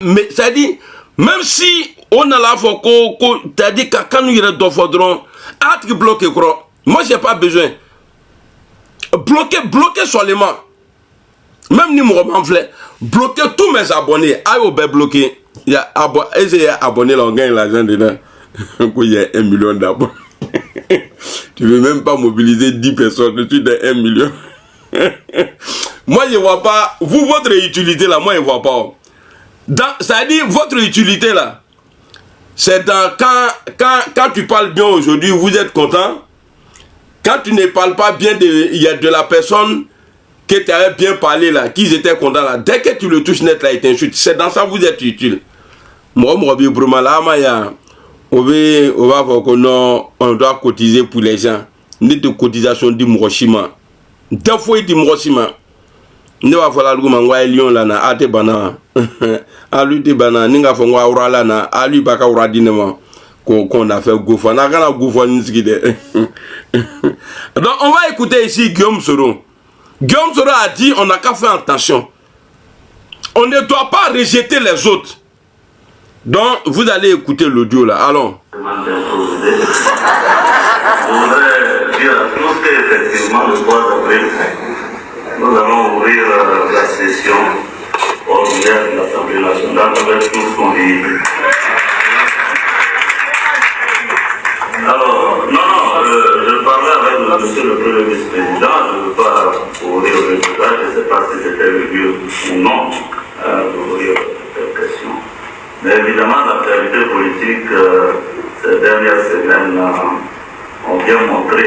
Mais ça dit, même si on a la fois t'as dit quand nous irons dans Fodron, à bloquer quoi. Moi j'ai pas besoin. Bloquer seulement. Même ni moi m'enflait. Bloquer tous mes abonnés. Aïe au bloquer. Il y a abonné là on gagne l'argent dedans. Il y a 1 million d'abonnés. Tu veux même pas mobiliser 10 personnes, tu de 1 million. Moi je vois pas. Vous votre utilité là, moi je vois pas. C'est-à-dire, votre utilité là, c'est dans quand tu parles bien aujourd'hui, vous êtes content. Quand tu ne parles pas bien de la personne que tu avais bien parlé là, qu'ils étaient contents là, dès que tu le touches net là, il t'insulte. C'est dans ça que vous êtes utile. Moi, on va voir qu'on doit cotiser pour les gens. Ni de cotisation du Mourochima. Deux fois du Mourochima. Ne va falloir que mangwa lion là na ate bana a lui te bana ninga fongwa ura là na a lui baka ura dinema qu'on a fait goufa na kana goufa nski de. Donc on va écouter ici Guillaume Soro. Guillaume Soro a dit on n'a qu'à faire attention. On ne doit pas rejeter les autres. Donc vous allez écouter l'audio là. Allons. Je voudrais dire à tous qu'effectivement le 3 avril nous allons ouvrir la session ordinaire de l'Assemblée nationale avec tous conviés. Alors, je parlais avec monsieur le Premier vice-président, je ne veux pas ouvrir le débat, je ne sais pas si c'était le lieu ou non d'ouvrir cette question. Mais évidemment, l'actualité politique ces dernières semaines ont bien montré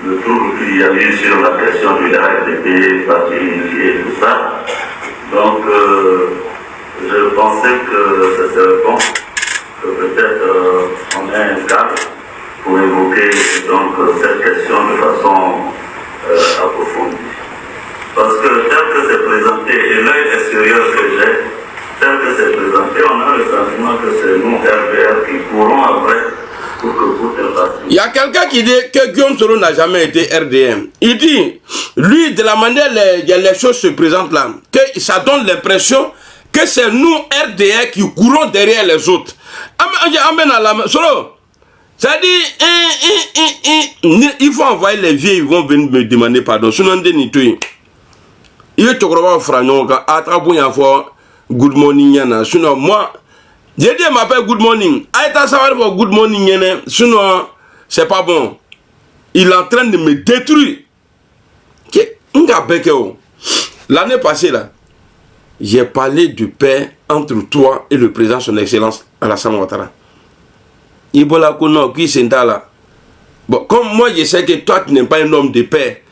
le trouble qu'il y a eu sur la question du RDP, parti unifié et tout ça. Donc, je pensais que ce serait bon que peut-être on ait un cadre pour évoquer donc cette question de façon approfondie. Parce que tel que c'est présenté, et l'œil extérieur que j'ai, tel que c'est présenté, on a le sentiment que c'est nous, RDR, qui courons après. Il y a quelqu'un qui dit que Guillaume Soro n'a jamais été RDM. Il dit, lui, de la manière les choses se présentent là, que ça donne l'impression que c'est nous, RDR, qui courons derrière les autres. Amen à la Soro, ça dit, il faut envoyer les vieux, ils vont venir me demander pardon. Sinon, il est tout gros fragnon, à travers good morning, yana. Sinon, moi, j'ai dit, m'appelle good morning. Aïta savoir pour good morning, yana. Sinon, c'est pas bon. Il est en train de me détruire. L'année passée, là, j'ai parlé du paix entre toi et le président, son excellence, Alassane Ouattara. Ibola Kono, qui s'est là. Bon, comme moi, je sais que toi, tu n'es pas un homme de paix.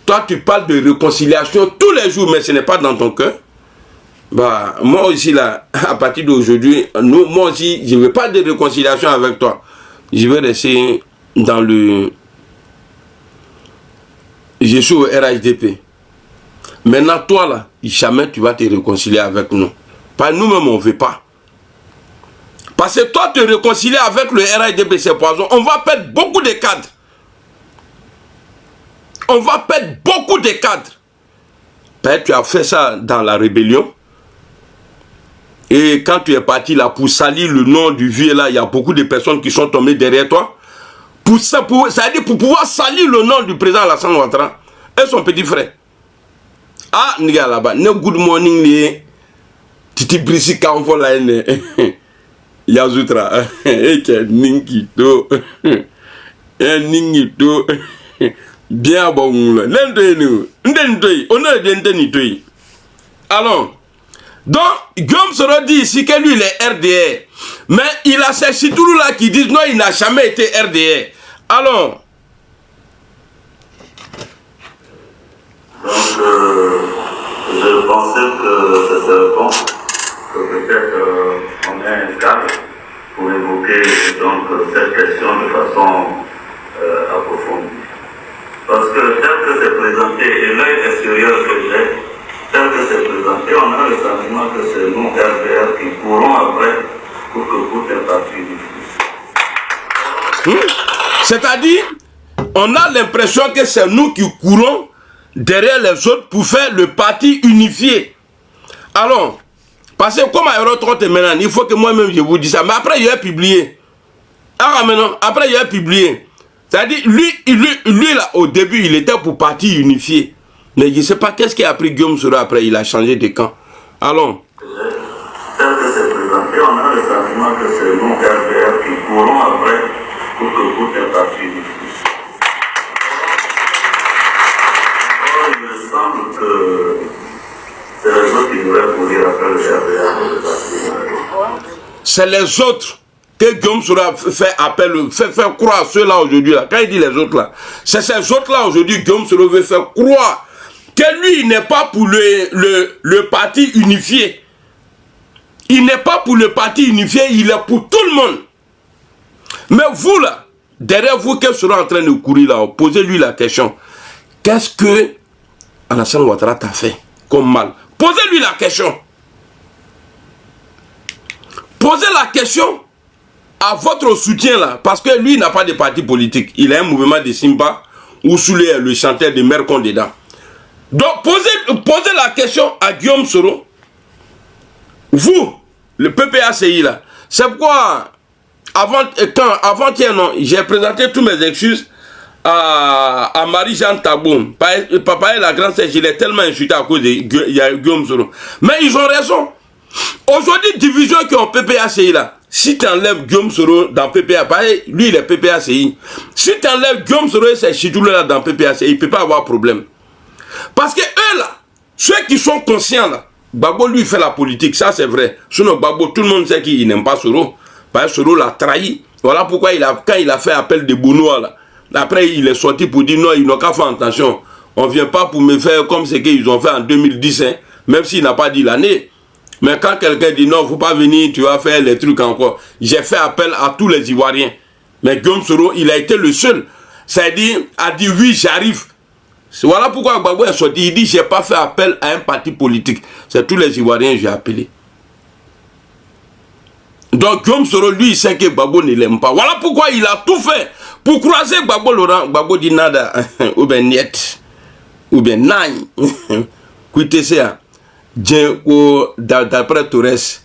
Toi, tu parles de réconciliation tous les jours, mais ce n'est pas dans ton cœur. Bah, moi aussi, là, à partir d'aujourd'hui, moi aussi, je ne veux pas de réconciliation avec toi. Je vais rester dans le... Je suis au RHDP. Maintenant, toi, là, jamais tu vas te réconcilier avec nous. Pas nous-mêmes, on ne veut pas. Parce que toi, te réconcilier avec le RHDP, c'est poison. On va perdre beaucoup de cadres. On va perdre beaucoup de cadres. Peut-être tu as fait ça dans la rébellion. Et quand tu es parti là pour salir le nom du vieux là, il y a beaucoup de personnes qui sont tombées derrière toi. Ça veut dire pour pouvoir salir le nom du président Alassane Ouattara et son petit frère. Ah, niga là-bas, ne good morning ni titi brisi kanfo là ne Yazoutra eke ninkito ningito bien bon là n'entendez nous n'entendez on a d'entendre. Alors donc, Guillaume Soro dit ici que lui il est RDR. Mais il a ces citoulous là qui disent non, il n'a jamais été RDR. Alors. Donc, je pensais que ce serait bon que peut-être on ait un cadre pour évoquer donc cette question de façon approfondie. Parce que tel que c'est présenté et l'œil extérieur que j'ai, tel que c'est présenté, on a le sentiment que c'est nous, RDR, qui courons après pour que vous êtes parti difficile. C'est-à-dire, on a l'impression que c'est nous qui courons derrière les autres pour faire le parti unifié. Alors, Parce que comme Aérotrotte maintenant, il faut que moi-même je vous dise ça. Mais après, il a publié. Ah, maintenant, après, il a publié. C'est-à-dire, lui là, au début, il était pour parti unifié. Mais je ne sais pas qu'est-ce qui a pris Guillaume Soro après, il a changé de camp. Allons. Tel que c'est présenté, on a le sentiment que c'est nous, RDR, qui courons après pour que vous êtes parti unifié. Or, il me semble que c'est les autres qui devraient courir après le RDR pour le parti unifié. C'est les autres que Guillaume Soro fait appel, fait croire ceux-là aujourd'hui. Quand il dit les autres là, c'est ces autres-là aujourd'hui Guillaume Soro veut faire croire que lui, il n'est pas pour le parti unifié. Il n'est pas pour le parti unifié, il est pour tout le monde. Mais vous là, derrière vous qui serez en train de courir là, posez-lui la question. Qu'est-ce que Alassane Ouattara t'a fait comme mal? Posez-lui la question. Posez la question à votre soutien là, parce que lui n'a pas de parti politique. Il a un mouvement de Simba où sous le chanteur de Mère dedans. Donc posez la question à Guillaume Soro. Vous, le PPACI là, c'est pourquoi avant-hier, non, j'ai présenté tous mes excuses à Marie-Jeanne Taboum. Papa et la grande sœur, je l'ai tellement insulté à cause de Guillaume Soro. Mais ils ont raison. Aujourd'hui, division qui ont PPACI là, si tu enlèves Guillaume Soro dans PPACI, lui il est PPACI. Si tu enlèves Guillaume Soro et ses chidoulés là dans PPACI, il ne peut pas avoir problème. Parce que eux là, ceux qui sont conscients là, Gbagbo lui fait la politique, ça c'est vrai. Sinon Gbagbo, tout le monde sait qu'il n'aime pas Soro. Parce que Soro l'a trahi. Voilà pourquoi quand il a fait appel de Bounoua là, après il est sorti pour dire non, ils n'ont qu'à faire attention. On ne vient pas pour me faire comme ce qu'ils ont fait en 2010, hein, même s'il n'a pas dit l'année. Mais quand quelqu'un dit non, il ne faut pas venir, tu vas faire les trucs encore. J'ai fait appel à tous les Ivoiriens. Mais Guillaume Soro, il a été le seul. C'est-à-dire, a dit oui, j'arrive. Voilà pourquoi Gbagbo est sorti. Il dit, je n'ai pas fait appel à un parti politique. C'est tous les Ivoiriens que j'ai appelés. Donc Guillaume Soro, lui, il sait que Gbagbo ne l'aime pas. Voilà pourquoi il a tout fait pour croiser Gbagbo Laurent. Gbagbo dit nada, ou bien niet, ou bien naï. Écoutez ça. D'après Torres,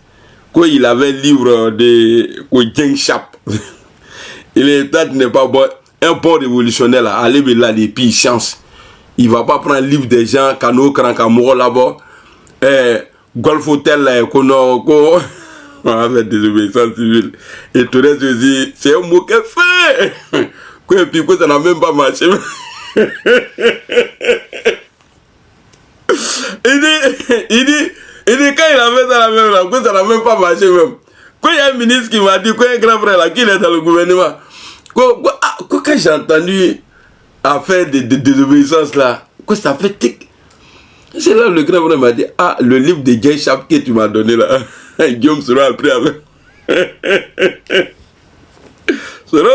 quand il avait un livre de Djeng Chap, il n'est pas bon, un bon révolutionnaire là, aller là les pays chance. Il va pas prendre un livre des gens, Kano, Krankamoro là-bas, Golf Hotel là, Konoko, on fait désobéissance civile. Et Torres se dit, c'est un mot qu'elle fait. Et puis ça n'a même pas marché. Il dit, quand il a fait ça la même là, ça n'a même pas marché même. Quand il y a un ministre qui m'a dit, quand un grand frère là, qui est dans le gouvernement, quand j'ai entendu affaire de désobéissance là, quoi ça fait tic. C'est là le grand frère m'a dit, ah, le livre de Djeng Chap que tu m'as donné là, Guillaume Soro a pris avec. Soro,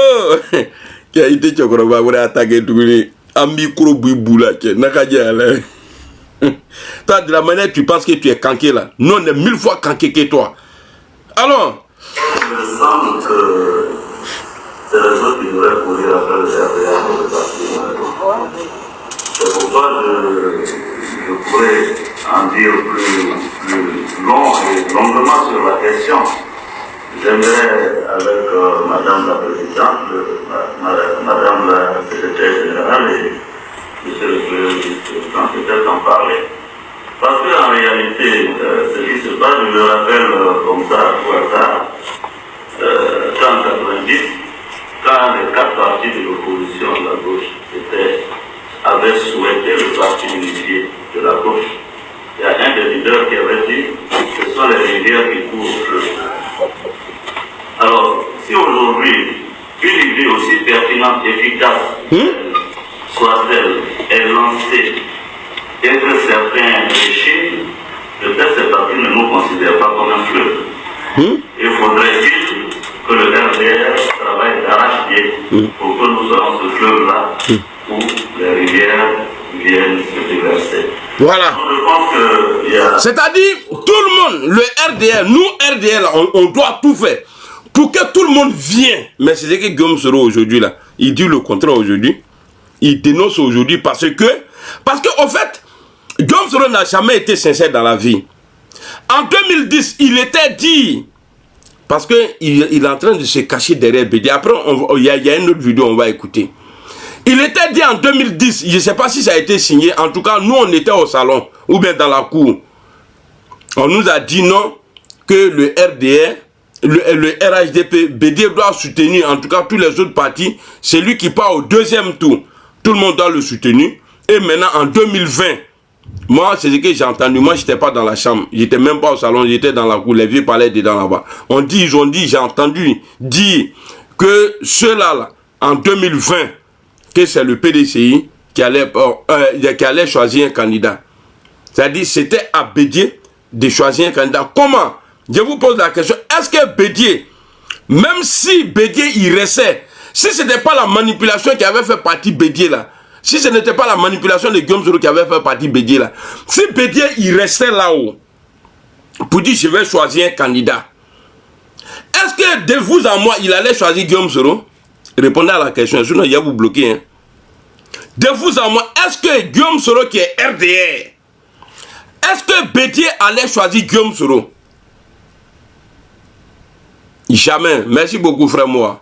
qui a été Tchokoroba, vous avez attaqué tout le monde, un micro bouiboula, qui n'a qu'à dire là. Toi, de la manière tu penses que tu es canqué là. Nous, on est 1000 fois canqué que toi. Alors, il me semble que c'est les autres qui devraient courir après le RDA pour le parti. C'est pourquoi je pourrais en dire plus long et longuement sur la question. J'aimerais, avec Madame la Présidente, Madame la Secrétaire Générale et Monsieur le Président, peut-être en parler. Parce qu'en réalité, ce qui se passe, je me rappelle comme ça, à tout hasard, en 90, quand les 4 partis de l'opposition de la gauche avaient souhaité le parti unifié de la gauche, il y a un des leaders qui avait dit que ce sont les rivières qui courent. Alors, si aujourd'hui, une idée aussi pertinente, efficace, soit-elle est lancée et que certains régimes, peut-être ces partis ne nous considèrent pas comme un club. Il faudrait-il que le RDR travaille d'arrache-pied pour que nous ayons ce club-là où les rivières viennent se déverser. Voilà. Je pense que c'est-à-dire, tout le monde, le RDR, nous RDR, là, on doit tout faire pour que tout le monde vienne. Mais c'est ce que Guillaume Soro aujourd'hui, là, il dit le contraire aujourd'hui. Il dénonce aujourd'hui parce que, au fait, Guillaume Soro n'a jamais été sincère dans la vie. En 2010, il était dit, parce qu'il est en train de se cacher derrière Bédié. Après, il y a une autre vidéo, on va écouter. Il était dit en 2010, je ne sais pas si ça a été signé, en tout cas, nous, on était au salon, ou bien dans la cour. On nous a dit non, que le RDR, le RHDP, Bédié doit soutenir, en tout cas, tous les autres partis. C'est lui qui part au deuxième tour. Tout le monde doit le soutenir. Et maintenant, en 2020, moi, c'est ce que j'ai entendu. Moi, je n'étais pas dans la chambre. Je n'étais même pas au salon. J'étais dans la cour. Les vieux parlaient dedans là-bas. Ils ont dit, j'ai entendu dire que ceux-là, là, en 2020, que c'est le PDCI qui allait choisir un candidat. C'est-à-dire, c'était à Bédié de choisir un candidat. Comment? Je vous pose la question. Est-ce que Bédié, même si Bédié il restait, si ce n'était pas la manipulation qui avait fait partie Bédié là, si ce n'était pas la manipulation de Guillaume Soro qui avait fait partie Bédié là, si Bédié il restait là-haut, pour dire je vais choisir un candidat, est-ce que de vous à moi il allait choisir Guillaume Soro? Répondez à la question, sinon il va vous bloquer. Hein. De vous à moi, est-ce que Guillaume Soro qui est RDR, est-ce que Bédié allait choisir Guillaume Soro? Jamais. Merci beaucoup frère moi.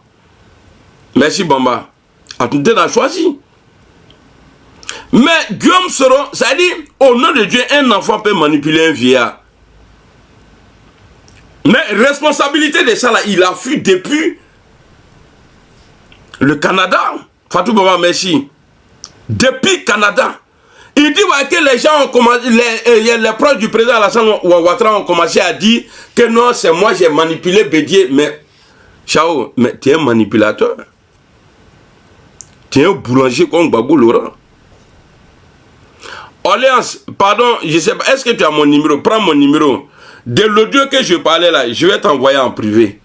Merci Bamba. Attendez, on a choisi. Mais Guillaume Soro, ça dit, au nom de Dieu, un enfant peut manipuler un vieillard. Mais responsabilité de ça, là, il a fui depuis le Canada. Fatou Bamba, merci. Depuis Canada. Il dit ouais, que les gens ont commencé, les proches du président Alassane Ouattara ont commencé à dire que non, c'est moi, j'ai manipulé Bédié. Mais, Chao, mais tu es un manipulateur. Tu es un boulanger comme Babou Laurent. Orléans, pardon, je sais pas, est-ce que tu as mon numéro? Prends mon numéro. De l'audio que je parlais là, je vais t'envoyer en privé.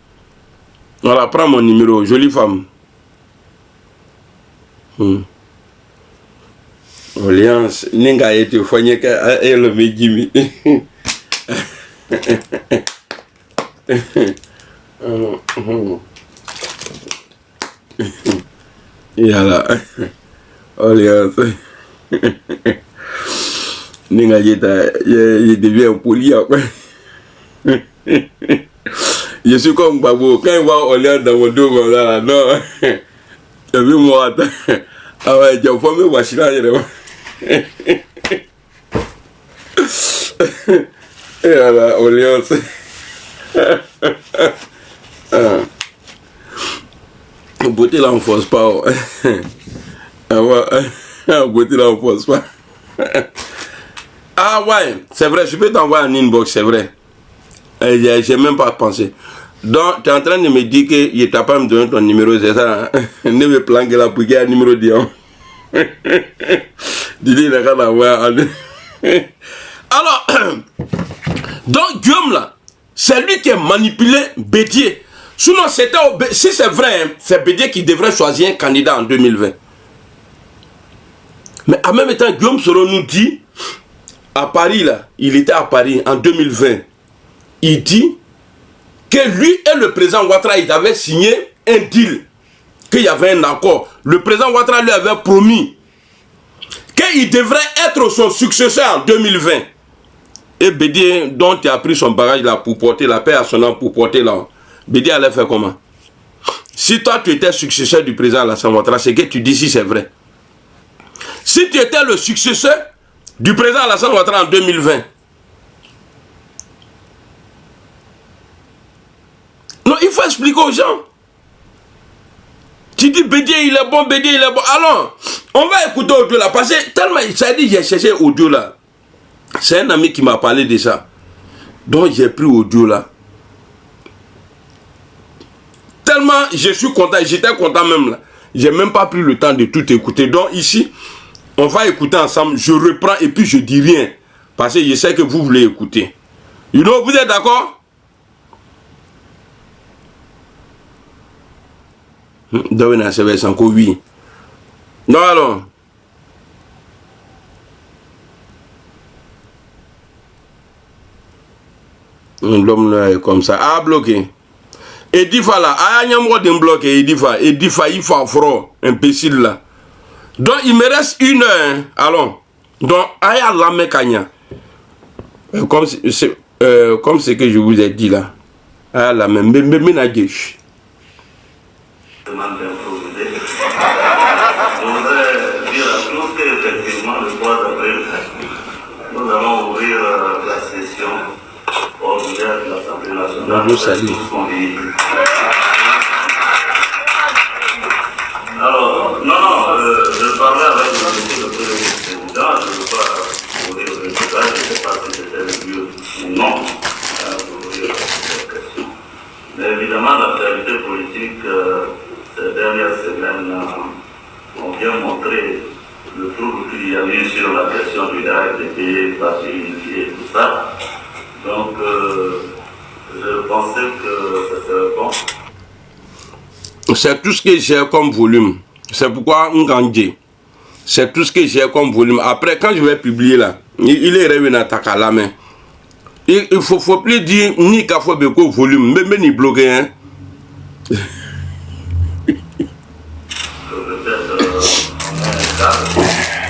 Voilà, prends mon numéro, jolie femme. Orléans, Ninga été foigné qu'elle le médimi. Yala. Orléans. Ninga il devient poli après. Je suis comme Babou. Quand il voit Orléans dans mon dos, voilà, non. Tu as vu moi? Ah ouais, tu as formé Wachila. Et voilà, Orléans. Beauté là on force pas. Beauté là on force pas. Ah ouais, c'est vrai, je peux t'envoyer un inbox, c'est vrai. J'ai même pas pensé. Donc, tu es en train de me dire que il t'a pas me donné ton numéro, c'est ça? Ne me planquer là pour qu'il y ait un numéro d'Ion. Dis-lui, il a qu'à l'envoyer. Alors, donc Guillaume là, c'est lui qui a manipulé Bédié. Sinon, si c'est vrai, hein, c'est Bédié qui devrait choisir un candidat en 2020. Mais en même temps, Guillaume Soro nous dit, à Paris là, il était à Paris en 2020, il dit que lui et le président Ouattara, ils avaient signé un deal, qu'il y avait un accord. Le président Ouattara lui avait promis qu'il devrait être son successeur en 2020. Et Bédié, dont il a pris son bagage là pour porter la paix à son nom, pour porter là, Bédié allait faire comment? Si toi tu étais successeur du président Alassane Ouattara, c'est que tu dis si c'est vrai. Si tu étais le successeur du président Alassane Ouattara en 2020, non, il faut expliquer aux gens. Tu dis Bédié il est bon, Bédié il est bon. Alors, on va écouter audio là, parce que tellement, ça dit j'ai cherché audio là. C'est un ami qui m'a parlé de ça. Donc j'ai pris audio là. Tellement je suis content, j'étais content même là. J'ai même pas pris le temps de tout écouter. Donc ici, on va écouter ensemble. Je reprends et puis je dis rien. Parce que je sais que vous voulez écouter. You know, vous êtes d'accord? Dawena c'est encore oui. Non alors. L'homme là est comme ça. Ah bloqué. Et Difa là, ah nyamro d'un bloqué. Et Difa il faut affro imbécile là. Donc il me reste 1 heure. Allons. Donc aya la mekanya. Comme comme ce que je vous ai dit là. Ah là, mais ménagèche. Demande d'improviser. Je voudrais dire à tous qu'effectivement, le 3 avril, nous allons ouvrir la session ordinaire de l'Assemblée nationale. Bonjour, salut. Alors, je parlais avec le président, je ne veux pas ouvrir le débat, je ne sais pas si c'était le lieu ou non pour ouvrir cette question. Mais évidemment, l'actualité politique ces dernières semaines ont bien montré le trouble qu'il y a eu sur la question du RDP, parti unifié et tout ça. Donc, je pensais que ce serait bon. C'est tout ce que j'ai comme volume. C'est pourquoi Ngandje. C'est tout ce que j'ai comme volume. Après, quand je vais publier là, il est revenu à Takala, mais il faut plus dire ni qu'il faut beaucoup volume, même ni bloquer. Hein. Peut-être on a un cadre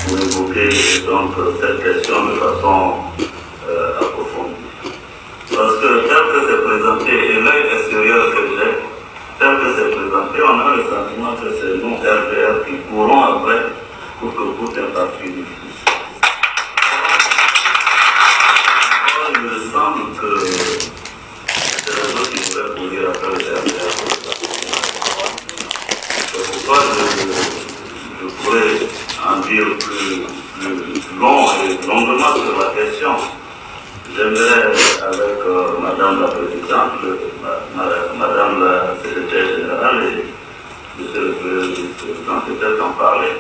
pour évoquer donc cette question de façon approfondie. Parce que tel que c'est présenté, et l'œil extérieur que j'ai, tel que c'est présenté, on a le sentiment que c'est nous, RPR, qui courons après pour que tout est parti unifié. Or, il me semble que c'est les autres qui pourraient courir après le RPR. C'est pourquoi je pourrais en dire plus long et longuement sur la question. J'aimerais, avec Madame la Présidente, Madame la Secrétaire Générale et Monsieur le Président, peut-être en parler.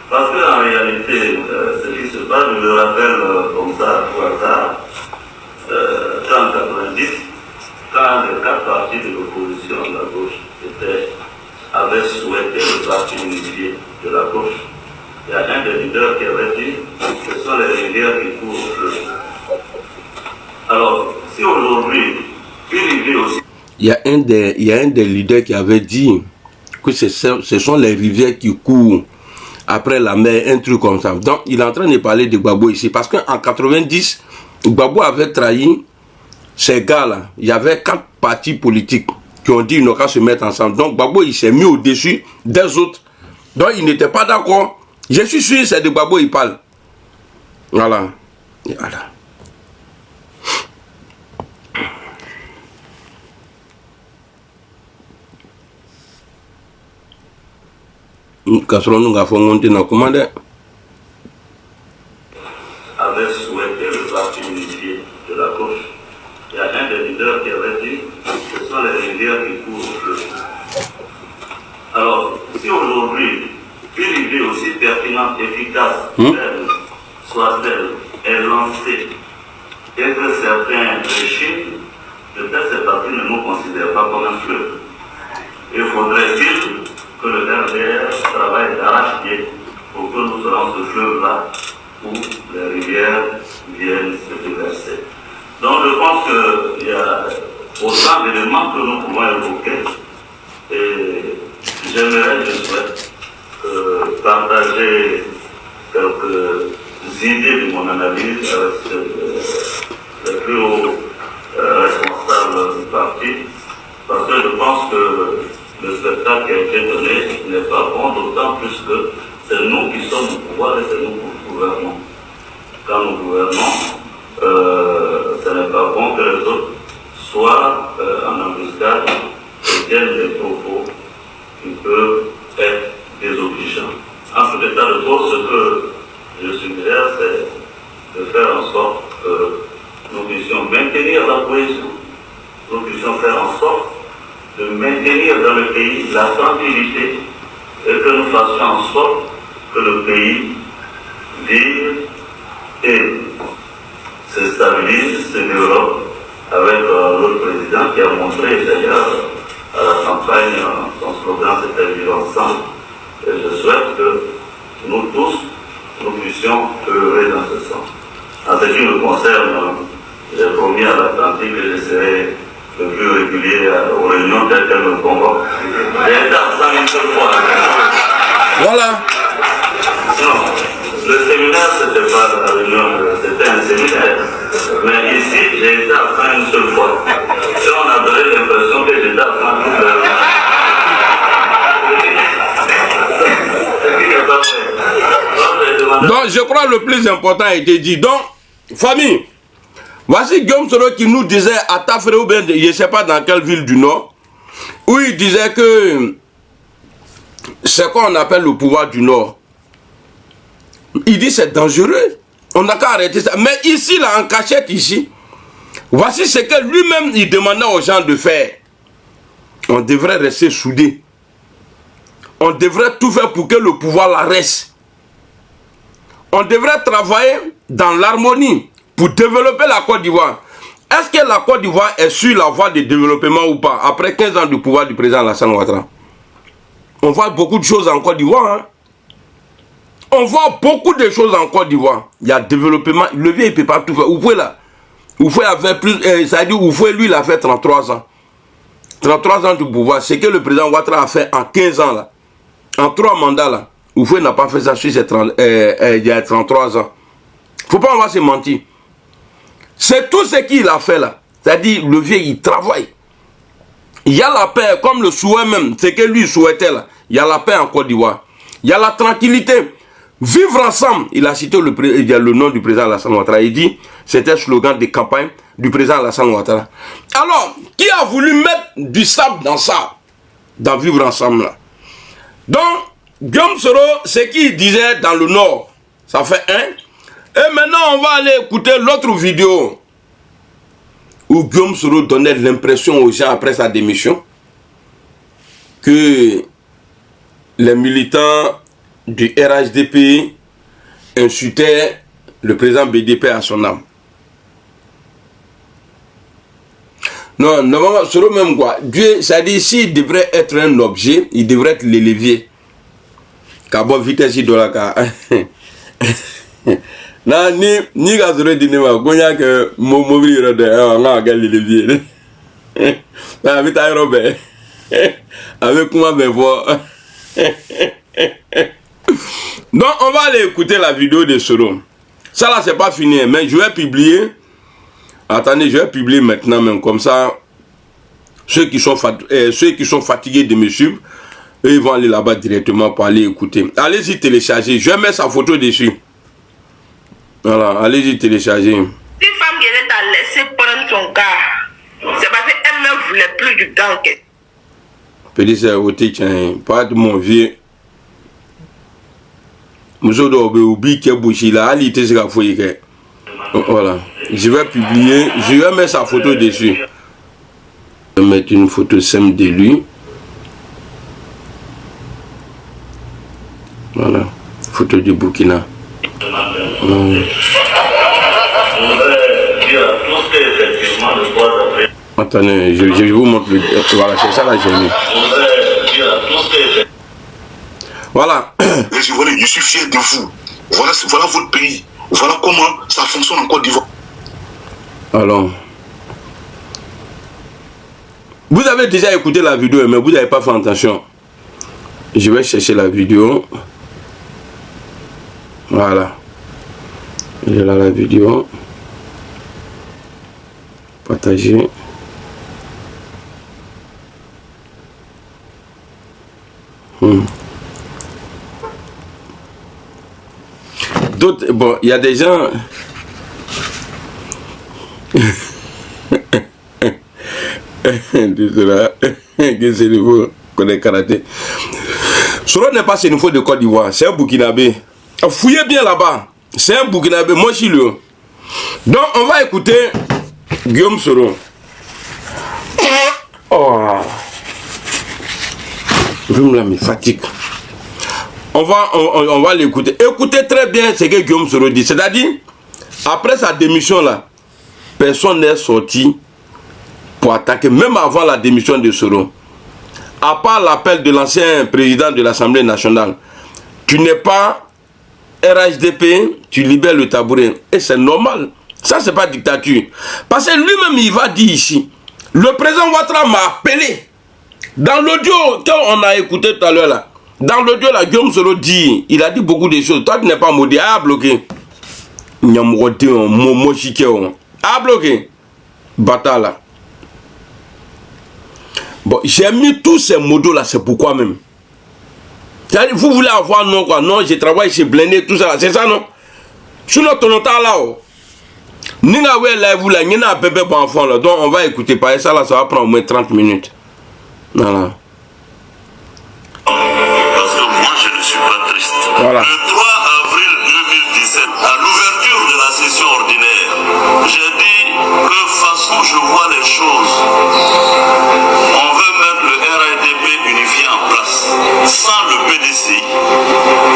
Parce qu'en réalité, ce qui se passe, je me rappelle comme ça, à tout hasard, en 90, quand les 4 partis de l'opposition de la gauche avaient souhaité le parti unifié de la gauche, il y a un des leaders qui avait dit que ce sont les rivières qui courent au fleuve. Alors, si aujourd'hui, une idée aussi... Il y a un des leaders qui avait dit que ce sont les rivières qui courent après la mer, un truc comme ça. Donc, il est en train de parler de Gbagbo ici. Parce qu'en 90, Gbagbo avait trahi ces gars-là. Il y avait 4 partis politiques qui ont dit qu'ils n'ont qu'à se mettre ensemble. Donc, Gbagbo, il s'est mis au-dessus des autres. Donc, il n'était pas d'accord. Je suis sûr, c'est de Gbagbo, il parle. Voilà. Et voilà. avait souhaité le parti unifié de la gauche. Il y a un des leaders qui avait dit que ce sont les rivières qui courent au fleuve. Alors, si aujourd'hui, une idée aussi pertinente, efficace, soit-elle, est lancée, et que certains régimes, peut-être ces partis ne nous considèrent pas comme un fleuve. Il faudrait-il que le RDR travaille d'arrache-pied pour que nous soyons ce fleuve-là où les rivières viennent se déverser. Donc je pense qu'il y a autant d'éléments que nous pouvons évoquer et j'aimerais, je souhaite, partager quelques idées de mon analyse avec les plus hauts responsables du parti, parce que je pense que le spectacle qui a été donné n'est pas bon, d'autant plus que c'est nous qui sommes au pouvoir et c'est nous qui gouvernons. Quand nous gouvernons, ce n'est pas bon que les autres soient en embuscade et tiennent des propos qui peuvent être désobligeants. En tout état de cause, ce que je suggère, c'est de faire en sorte que nous puissions maintenir la cohésion, nous puissions faire en sorte de maintenir dans le pays la tranquillité et que nous fassions en sorte que le pays vive et se stabilise, se développe avec l'autre président qui a montré d'ailleurs à la campagne, son slogan c'était vivre ensemble. Et je souhaite que nous tous, nous puissions œuvrer dans ce sens. En ce qui me concerne, j'ai promis à l'Atlantique que je serai le plus régulier aux réunions telles qu'elles me convoquent. J'ai été absent une seule fois. Voilà. Non, le séminaire, c'était pas la réunion, c'était un séminaire. Mais ici, j'ai été absent une seule fois. Et on a donné l'impression que j'étais absent toute la vie. Donc, je crois que le plus important a été dit. Donc, famille, voici Guillaume Soro qui nous disait à Tafré ou bien, je ne sais pas dans quelle ville du Nord, où il disait que c'est quoi on appelle le pouvoir du Nord. Il dit c'est dangereux. On n'a qu'à arrêter ça. Mais ici, là, en cachette, ici, voici ce que lui-même, il demandait aux gens de faire. On devrait rester soudés. On devrait tout faire pour que le pouvoir la reste. On devrait travailler dans l'harmonie pour développer la Côte d'Ivoire. Est-ce que la Côte d'Ivoire est sur la voie de développement ou pas après 15 ans du pouvoir du président Alassane Ouattara? On voit beaucoup de choses en Côte d'Ivoire. Hein? On voit beaucoup de choses en Côte d'Ivoire. Il y a développement. Le vieux, il ne peut pas tout faire. Oufoué là. Oufoué avait plus. C'est-à-dire, Oufoué, lui, il a fait 33 ans. 33 ans du pouvoir. C'est que le président Ouattara a fait en 15 ans là. En 3 mandats là. Oufoué n'a pas fait ça sur ses il y a 33 ans. Faut pas, on va se mentir. C'est tout ce qu'il a fait là. C'est-à-dire, le vieux, il travaille. Il y a la paix, comme le souhait même, c'est que lui souhaitait là. Il y a la paix en Côte d'Ivoire. Il y a la tranquillité. Vivre ensemble. Il a cité le nom du président Alassane Ouattara. Il dit, c'était le slogan de campagne du président Alassane Ouattara. Alors, qui a voulu mettre du sable dans ça? Dans vivre ensemble là. Donc, Guillaume Soro, ce qu'il disait dans le Nord, ça fait un. Et maintenant, on va aller écouter l'autre vidéo où Guillaume Soro donnait l'impression aux gens après sa démission que les militants du RHDP insultaient le président BDP à son âme. Non, normalement, Soro même quoi. Dieu, ça dit, s'il devrait être un objet, il devrait être le levier. Kabo vitesse de la ka. Na ni ga Soro dini ma gonya ke mobile rode nga ga le levier. Na vita robe. Avec moi mes voix. Donc on va aller écouter la vidéo de Soro. Ça là c'est pas fini, mais je vais publier. Attendez, je vais publier maintenant même comme ça. Ceux qui sont fatigués de me suivre, eux, ils vont aller là-bas directement pour aller écouter. Allez-y télécharger. Je vais mettre sa photo dessus. Voilà, allez-y télécharger. Si femme qui t'a laissé prendre son gars, c'est parce qu'elle ne voulait plus du gang. Petit c'est ôté tiens, pas de mon vieux. Monsieur Obi qui est bouché là, allez te sera fouillé que. Voilà, je vais publier, je vais mettre sa photo dessus. Je vais mettre une photo simple de lui. Voilà, photo du Burkina. Attendez, je vous montre le... Voilà, c'est ça là, j'ai mis. Voilà. Les Ivoiriens, je suis fier de vous. Voilà votre pays. Voilà comment ça fonctionne en Côte d'Ivoire. Alors, vous avez déjà écouté la vidéo, mais vous n'avez pas fait attention. Je vais chercher la vidéo. Voilà. Il est là la vidéo. Partager. D'autres, bon, il y a des gens. Que c'est nouveau connaît karaté. Soro n'est pas ce niveau de Côte d'Ivoire, c'est un Burkinabé. Fouillez bien là-bas, c'est un Burkinabé, moi je suis le. Donc on va écouter Guillaume Soro. Oh, je me fatigue. On va l'écouter. Écoutez très bien ce que Guillaume Soro dit. C'est-à-dire, après sa démission là, personne n'est sorti pour attaquer, même avant la démission de Soro. À part l'appel de l'ancien président de l'Assemblée nationale, tu n'es pas RHDP, tu libères le tabouret. Et c'est normal. Ça, c'est pas dictature. Parce que lui-même, il va dire ici, le président Ouattara m'a appelé. Dans l'audio qu'on a écouté tout à l'heure là, dans l'audio là, Guillaume Soro dit, il a dit beaucoup de choses. Toi, tu n'es pas maudit. Ah, bloqué. A bloqué. bâtard là. Bon, j'ai mis tous ces modos là, c'est pourquoi même. Vous voulez avoir non quoi? Non, je travaille chez Blindé, tout ça, c'est ça non? Sur notre notaire là, Ninga ouais là, vous là, il y a un bébé pour enfant là, donc on va écouter pas ça là, ça va prendre au moins 30 minutes. Voilà. Parce que moi je ne suis pas triste. Voilà. Le 3 avril 2017, à l'ouverture de la session ordinaire, j'ai dit que de toute façon je vois les choses. On veut mettre le RADP unifié en place. Sans le PDCI,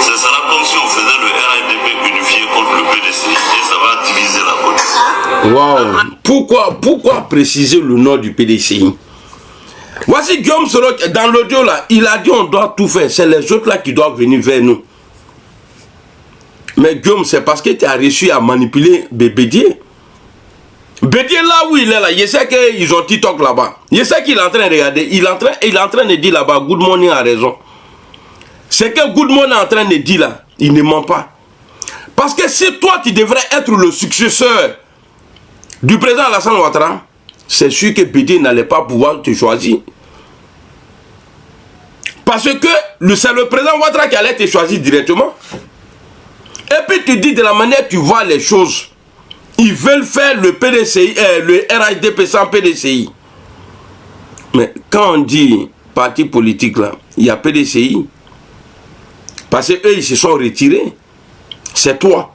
ce sera comme si on faisait le RADP unifié contre le PDCI et ça va diviser la côte. Wow. Pourquoi préciser le nom du PDCI? Voici Guillaume Soro, dans l'audio là, il a dit on doit tout faire. C'est les autres là qui doivent venir vers nous. Mais Guillaume, c'est parce que tu as réussi à manipuler Bédier. Bédier là où il est là, je sais qu'ils ont TikTok là-bas. Je sais qu'il est en train de regarder. Il est en train de dire là-bas, Good Morning a raison. C'est que Good Morning est en train de dire là, il ne ment pas. Parce que si toi tu devrais être le successeur du président Alassane Ouattara, c'est sûr que Bédier n'allait pas pouvoir te choisir. Parce que c'est le président Ouattara qui allait te choisir directement. Et puis tu dis de la manière que tu vois les choses. Ils veulent faire le PDCI, le RHDP sans PDCI. Mais quand on dit parti politique là, il y a PDCI. Parce qu'eux ils se sont retirés. C'est toi.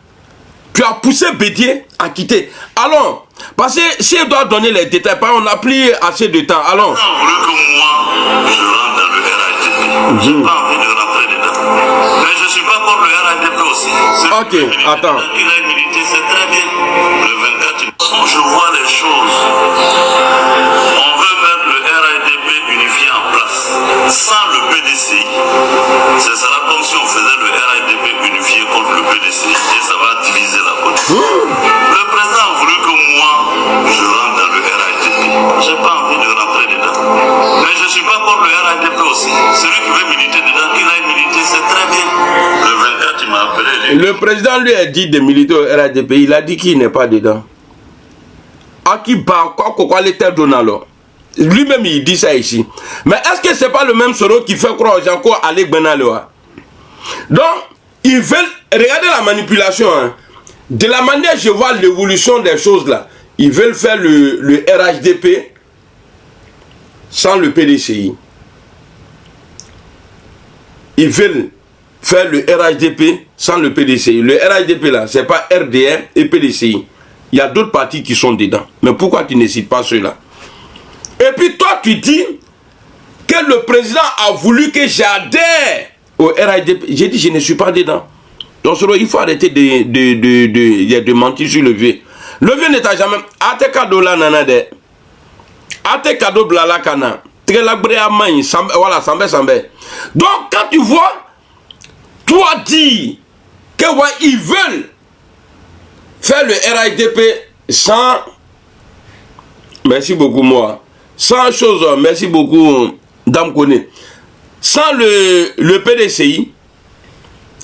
Tu as poussé Bédier à quitter. Alors, parce que si elle doit donner les détails, on n'a plus assez de temps. Allons. On veut que moi, je rentre dans le RADP. Je n'ai pas envie de rentrer dedans. Mais je ne suis pas contre le RADP aussi. Ok, attends. Il a milité, c'est très bien. Le 24, je vois les choses. On veut mettre le RADP unifié en place. Sans le PDCI, ce sera comme si on faisait le RADP unifié contre le PDCI et ça va diviser la côte. Le président a voulu que moi, je rentre dans le RADP. Je n'ai pas envie de rentrer dedans. Mais je ne suis pas contre le RADP aussi. Celui qui veut militer dedans, il a milité, c'est très bien. Le 24, il m'a appelé. Le président lui a dit de militer au RADP, il a dit qu'il n'est pas dedans. Akiba, quoi l'état Donalo. Lui-même il dit ça ici. Mais est-ce que c'est pas le même Soro qui fait croire aux gens qu'on allait Benaloa? Donc, ils veulent, regardez la manipulation, hein. De la manière je vois l'évolution des choses là, ils veulent faire le RHDP sans le PDCI. Ils veulent faire le RHDP sans le PDCI. Le RHDP là, c'est pas RDR et PDCI. Il y a d'autres partis qui sont dedans. Mais pourquoi tu ne cites pas ceux-là? Et puis toi, tu dis que le président a voulu que j'adhère au RHDP. J'ai dit, je ne suis pas dedans. Donc, il faut arrêter de mentir sur le vieux. Le vieux n'est jamais... Ate cadeau là, nanade. Ate cadeau blala kana. Voilà, sambe. Donc, quand tu vois, toi dis que ouais, ils veulent faire le RHDP sans... Merci beaucoup, moi. Sans chose, merci beaucoup, Dame Kone. Sans le PDCI,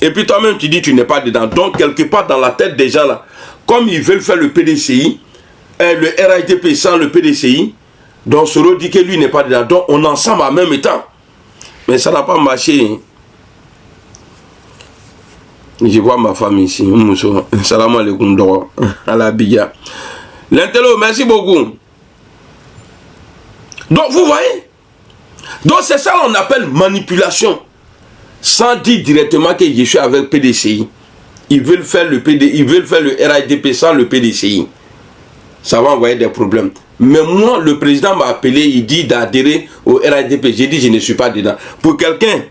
et puis toi-même tu dis tu n'es pas dedans. Donc, quelque part dans la tête des gens là, comme ils veulent faire le PDCI, le RHDP sans le PDCI, donc Soro dit que lui n'est pas dedans. Donc, on est ensemble en même temps. Mais ça n'a pas marché. Je vois ma femme ici. Salam alaikum, à la biya. L'intello, merci beaucoup. Donc, vous voyez? Donc, c'est ça qu'on appelle manipulation. Sans dire directement que je suis avec PDCI. Ils veulent faire le RHDP sans le PDCI. Ça va envoyer des problèmes. Mais moi, le président m'a appelé, il dit d'adhérer au RHDP. J'ai dit, je ne suis pas dedans. Pour quelqu'un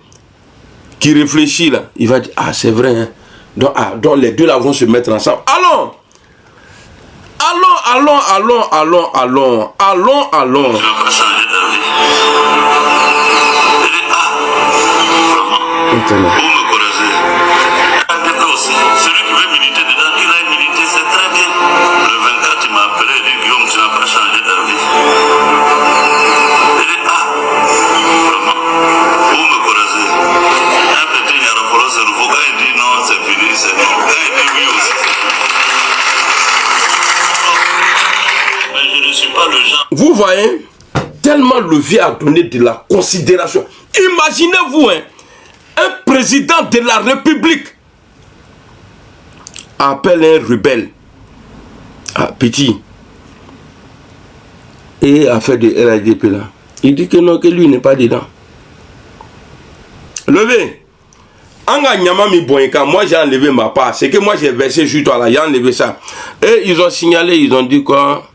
qui réfléchit là, il va dire, ah, c'est vrai. Hein? Donc, les deux là vont se mettre ensemble. Allons! Allons. Tu n'as pas changé d'avis. Vous me connaissez. RADP aussi. Celui qui veut militer dedans, il a milité, c'est très bien. Le 24, il m'a appelé, il dit, Guillaume, tu n'as pas changé d'avis. Il dit, ah, vraiment, vous me connaissez. Un petit Nyarafolo, c'est nouveau. Quand il dit non, c'est fini, c'est non. Quand il dit oui aussi, c'est fini. Mais je ne suis pas le Vous voyez, tellement le vieux a donné de la considération. Imaginez-vous, hein, un président de la République appelle un rebelle. Ah, petit. Et a fait de RADP là. Il dit que non, que lui n'est pas dedans. Levez. Moi j'ai enlevé ma part. C'est que moi j'ai versé sur toi là. J'ai enlevé ça. Et ils ont signalé, ils ont dit quoi?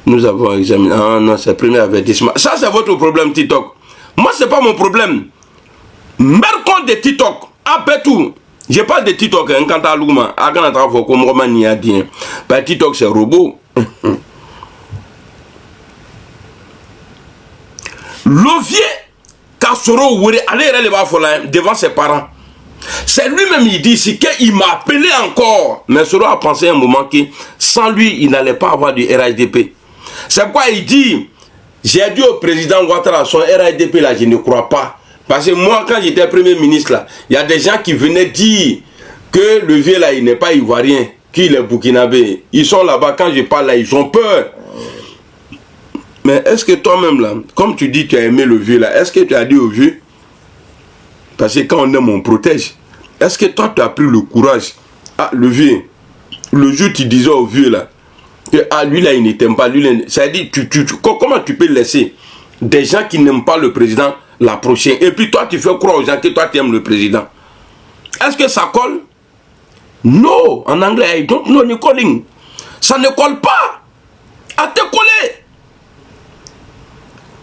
Nous avons examiné. Ah non, c'est le premier avertissement. Ça c'est votre problème, TikTok. Moi c'est pas mon problème. Mercon de TikTok. Après tout. Je parle de TikTok. Quand tu as l'ouma. TikTok c'est robot. L'ovier Kassoro Wuri, allez devant ses parents. C'est lui-même, il dit ici qu'il m'a appelé encore. Mais Soro a pensé un moment que sans lui, il n'allait pas avoir du RHDP. C'est pourquoi il dit, j'ai dit au président Ouattara, son RHDP là, je ne crois pas. Parce que moi, quand j'étais premier ministre là, il y a des gens qui venaient dire que le vieux là, il n'est pas ivoirien, qu'il est burkinabé. Ils sont là-bas, quand je parle là, ils ont peur. Mais est-ce que toi-même là, comme tu dis tu as aimé le vieux là, est-ce que tu as dit au vieux, parce que quand on aime on protège, est-ce que toi tu as pris le courage, ah le vieux, le jour tu disais au vieux là, que ah lui là il ne t'aime pas, lui ça dit comment tu peux laisser des gens qui n'aiment pas le président l'approcher, et puis toi tu fais croire aux gens que toi tu aimes le président. Est-ce que ça colle? Non, en anglais, I don't know any calling. Ça ne colle pas. À te coller.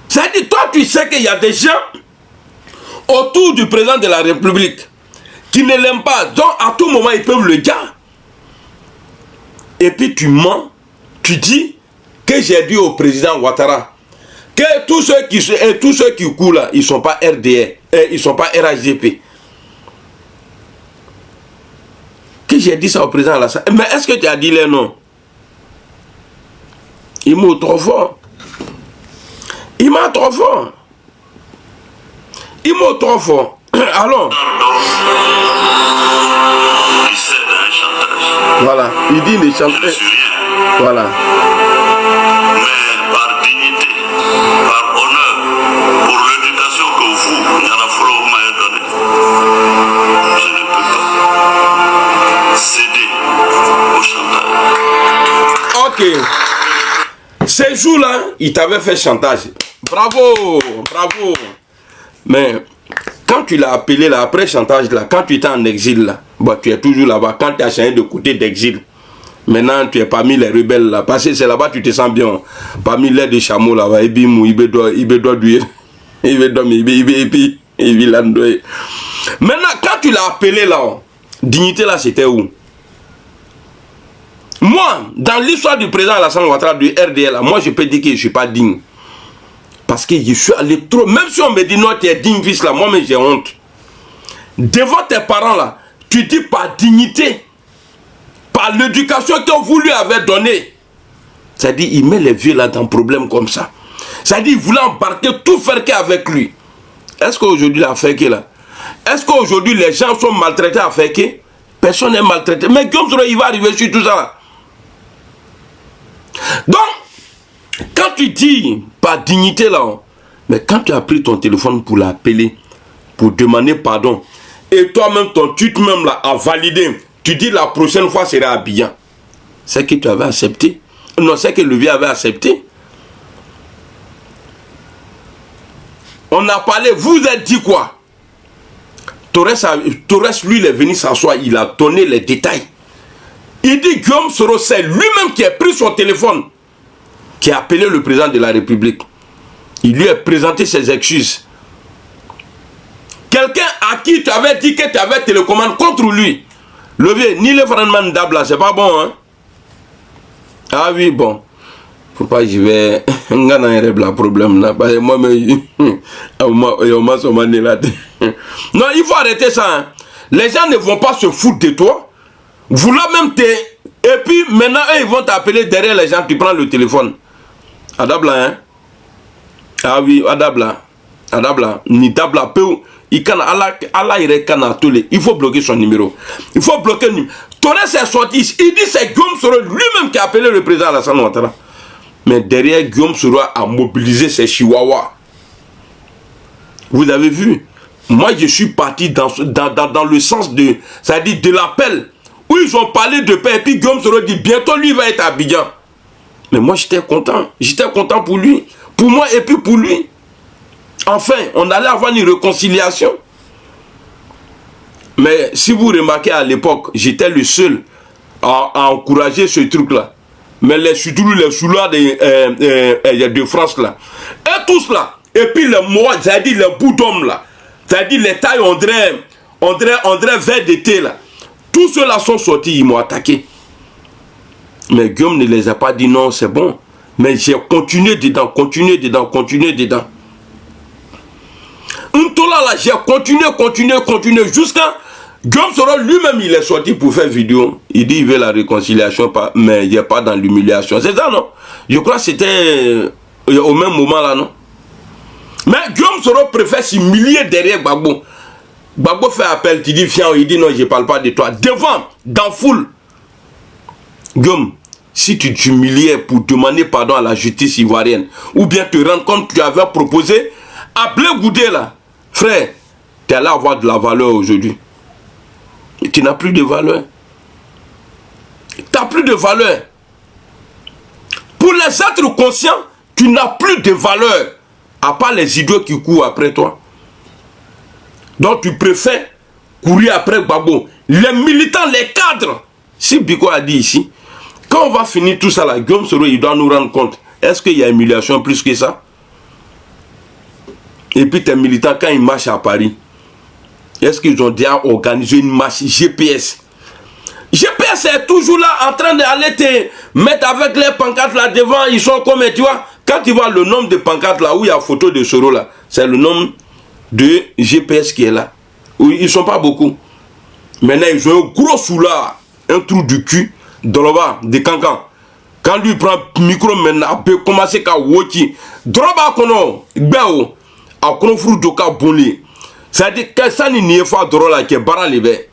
C'est-à-dire, toi, tu sais qu'il y a des gens autour du président de la République qui ne l'aiment pas. Donc, à tout moment, ils peuvent le dire. Et puis, tu mens. Tu dis que j'ai dit au président Ouattara que tous ceux qui courent là, ils ne sont pas RDR, ils ne sont pas RHDP. Que j'ai dit ça au président Alassane. Mais est-ce que tu as dit les noms? Il m'a trop fort. Il m'a trop fort. Il m'a trop fort. Allons. Il cède à un chantage. Voilà. Il dit les chantages. Je ne suis rien. Voilà. Mais par dignité, par honneur, pour l'éducation que vous, Nyarafolo, vous m'avez donnée, je ne peux pas céder au chantage. Ok. Ces jours-là, il t'avait fait chantage. Bravo, bravo. Mais quand tu l'as appelé là, après chantage là, quand tu étais en exil là, bah, tu es toujours là-bas. Quand tu as changé de côté d'exil, maintenant tu es parmi les rebelles là. Parce que c'est là-bas tu te sens bien. Parmi les deux chameaux là-bas, maintenant quand tu l'as appelé là, dignité là c'était où? Moi, dans l'histoire du président Alassane Ouattara du RDL, moi je peux dire que je ne suis pas digne. Parce que je suis allé trop. Même si on me dit non, tu es digne fils là, moi-même j'ai honte. Devant tes parents là, tu dis par dignité, par l'éducation que vous lui avez donnée. C'est-à-dire, il met les vieux là dans un problème comme ça. C'est-à-dire, il voulait embarquer tout faire qu'avec lui. Est-ce qu'aujourd'hui il a fait que là? Est-ce qu'aujourd'hui les gens sont maltraités à faire que? Personne n'est maltraité. Mais comme ça, il va arriver sur tout ça là. Donc, quand tu dis par dignité là, mais quand tu as pris ton téléphone pour l'appeler, pour demander pardon, et toi-même ton tweet même là a validé, tu dis la prochaine fois sera habillant. C'est que tu avais accepté. Non, c'est que le vieux avait accepté. On a parlé, vous êtes dit quoi? Torres, lui, il est venu s'asseoir, il a donné les détails. Il dit Guillaume Soro, c'est lui-même qui a pris son téléphone, qui a appelé le président de la République. Il lui a présenté ses excuses. Quelqu'un à qui tu avais dit que tu avais télécommande contre lui. Le vieux, ni le Franman Dabla, c'est pas bon, hein? Ah oui, bon. Faut pas que je vais. On a un problème là. Parce que moi-même, non, il faut arrêter ça. Hein. Les gens ne vont pas se foutre de toi. Vouloir même te. Et puis maintenant, eux, ils vont t'appeler derrière les gens. Tu prends le téléphone. Adabla, hein? Ah oui, Adabla. Adabla. Ni Dabla. Il faut bloquer son numéro. Il faut bloquer le numéro. Torres est sorti. Il dit c'est Guillaume Soro lui-même qui a appelé le président Alassane Ouattara. Mais derrière, Guillaume Soro a mobilisé ses chihuahuas. Vous avez vu? Moi, je suis parti dans le sens de, c'est-à-dire de l'appel, où ils ont parlé de paix, et puis Guillaume Soro dit, bientôt lui va être à Abidjan. Mais moi, j'étais content pour lui, pour moi et puis pour lui. Enfin, on allait avoir une réconciliation. Mais si vous remarquez à l'époque, j'étais le seul à encourager ce truc-là. Mais surtout les soulards de France là, et tous là, et puis les mois, c'est-à-dire les bouts d'hommes là, c'est-à-dire les tailles André vert d'été là, tous ceux-là sont sortis, ils m'ont attaqué. Mais Guillaume ne les a pas dit non, c'est bon. Mais j'ai continué dedans. Ntola là, j'ai continué jusqu'à Guillaume Soro lui-même, il est sorti pour faire vidéo. Il dit il veut la réconciliation, mais il n'est pas dans l'humiliation. C'est ça, non? Je crois que c'était au même moment là, non? Mais Guillaume Soro préfère s'humilier derrière Gbagbo. Gbagbo fait appel, tu dis viens, il dit non, je ne parle pas de toi. Devant, dans foule. Guillaume, si tu t'humiliais pour demander pardon à la justice ivoirienne, ou bien te rendre compte que tu avais proposé à Blé Goudé là, frère, tu allais avoir de la valeur aujourd'hui. Tu n'as plus de valeur. Tu n'as plus de valeur. Pour les êtres conscients, tu n'as plus de valeur. À part les idiots qui courent après toi. Donc tu préfères courir après Gbagbo. Les militants, les cadres. Si Biko a dit ici, quand on va finir tout ça là, Guillaume Soro, il doit nous rendre compte. Est-ce qu'il y a humiliation plus que ça? Et puis tes militants, quand ils marchent à Paris, est-ce qu'ils ont déjà organisé une marche GPS? GPS est toujours là en train d'aller te mettre avec les pancartes là devant. Ils sont comme, tu vois, quand tu vois le nombre de pancartes là où il y a photo de Soro là, c'est le nombre de GPS qui est là. Ils ne sont pas beaucoup. Maintenant, ils ont un gros soulard, un trou du cul, dans le bas, de Cancan. Quand lui prend le micro maintenant, il peut commencer à woki. Droba kono, gbeo, a kono fru doka bonli. C'est-à-dire que ça n'y est pas drôle là, qui est barra libé.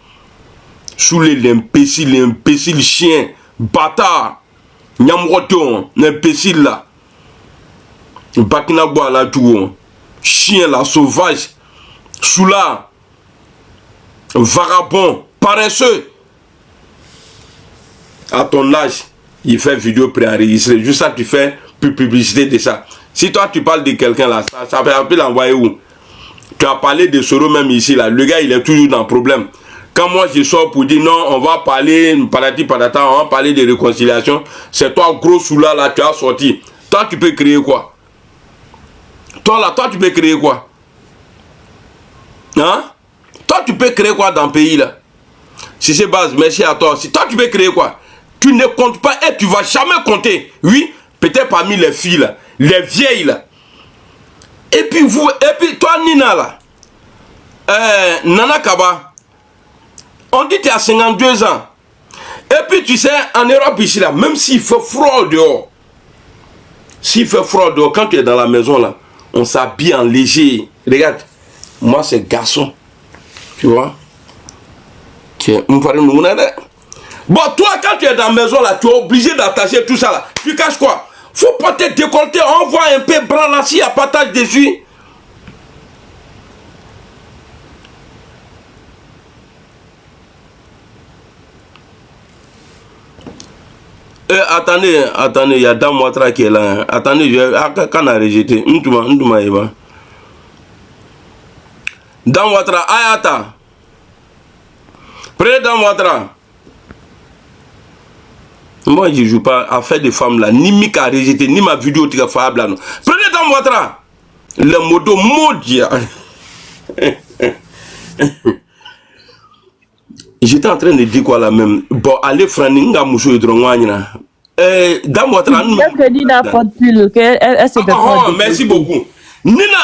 Sous l'imbécile chien, bâtard, nyamroton, l'imbécile là. Bakina la tout, chien là, sauvage, sous là, vagabond, paresseux. À ton âge, il fait vidéo préenregistrée. Juste ça, tu fais plus publicité de ça. Si toi, tu parles de quelqu'un là, ça peut l'envoyer où? Tu as parlé de Soro même ici là. Le gars, il est toujours dans le problème. Quand moi, je sors pour dire non, on va parler, patati patata, on va parler de réconciliation. C'est toi, gros soula là, tu as sorti. Toi, tu peux créer quoi? Toi là, toi, tu peux créer quoi? Hein? Toi, tu peux créer quoi dans le pays là? Si c'est base, merci à toi. Si toi, tu peux créer quoi? Tu ne comptes pas et tu ne vas jamais compter. Oui, peut-être parmi les filles là, les vieilles là. Et puis vous, et puis toi Nina là, Nana Kaba, on dit que tu as 52 ans. Et puis tu sais, en Europe ici là, même s'il fait froid dehors, quand tu es dans la maison là, on s'habille en léger. Regarde, moi c'est garçon. Tu vois? Bon, toi quand tu es dans la maison là, tu es obligé d'attacher tout ça là. Tu caches quoi? Faut pas te décolleter, on voit un peu bras là, s'il y a partage dessus. Attendez, il y a Dame Ouattara qui est là. Attendez, quand on a rejeté. Dame Ouattara, Ayata. Prenez Dame Ouattara. Moi, je ne joue pas à faire des femmes là. Ni Mika a rejeté, ni ma vidéo qui est faisable là. Prenez Dame Ouattara. Le modo maudit. J'étais en train de dire quoi là même. Bon, allez, Franinga Moussou et Drongouanina. Dame Ouattara. Merci beaucoup. Nina,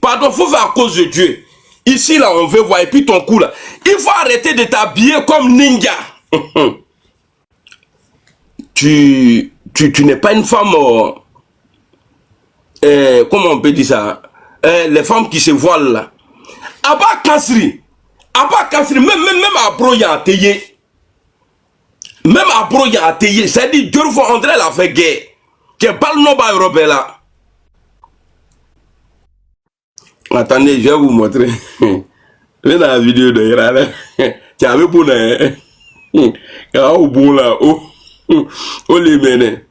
pardon, faut faire à cause de Dieu. Ici là, on veut voir, et puis ton cou là. Il faut arrêter de t'habiller comme ninja. Tu n'es pas une femme. Comment on peut dire ça? Les femmes qui se voilent là. Abba Kassri, même à Broya Teye. Même après, il y a atelier. C'est-à-dire, Dieu faut André l'a fait guerre. Qui parle non pas européen là. Attendez, je vais vous montrer. Là, dans la vidéo de Irala, tu avais pour au bon là, au les mener.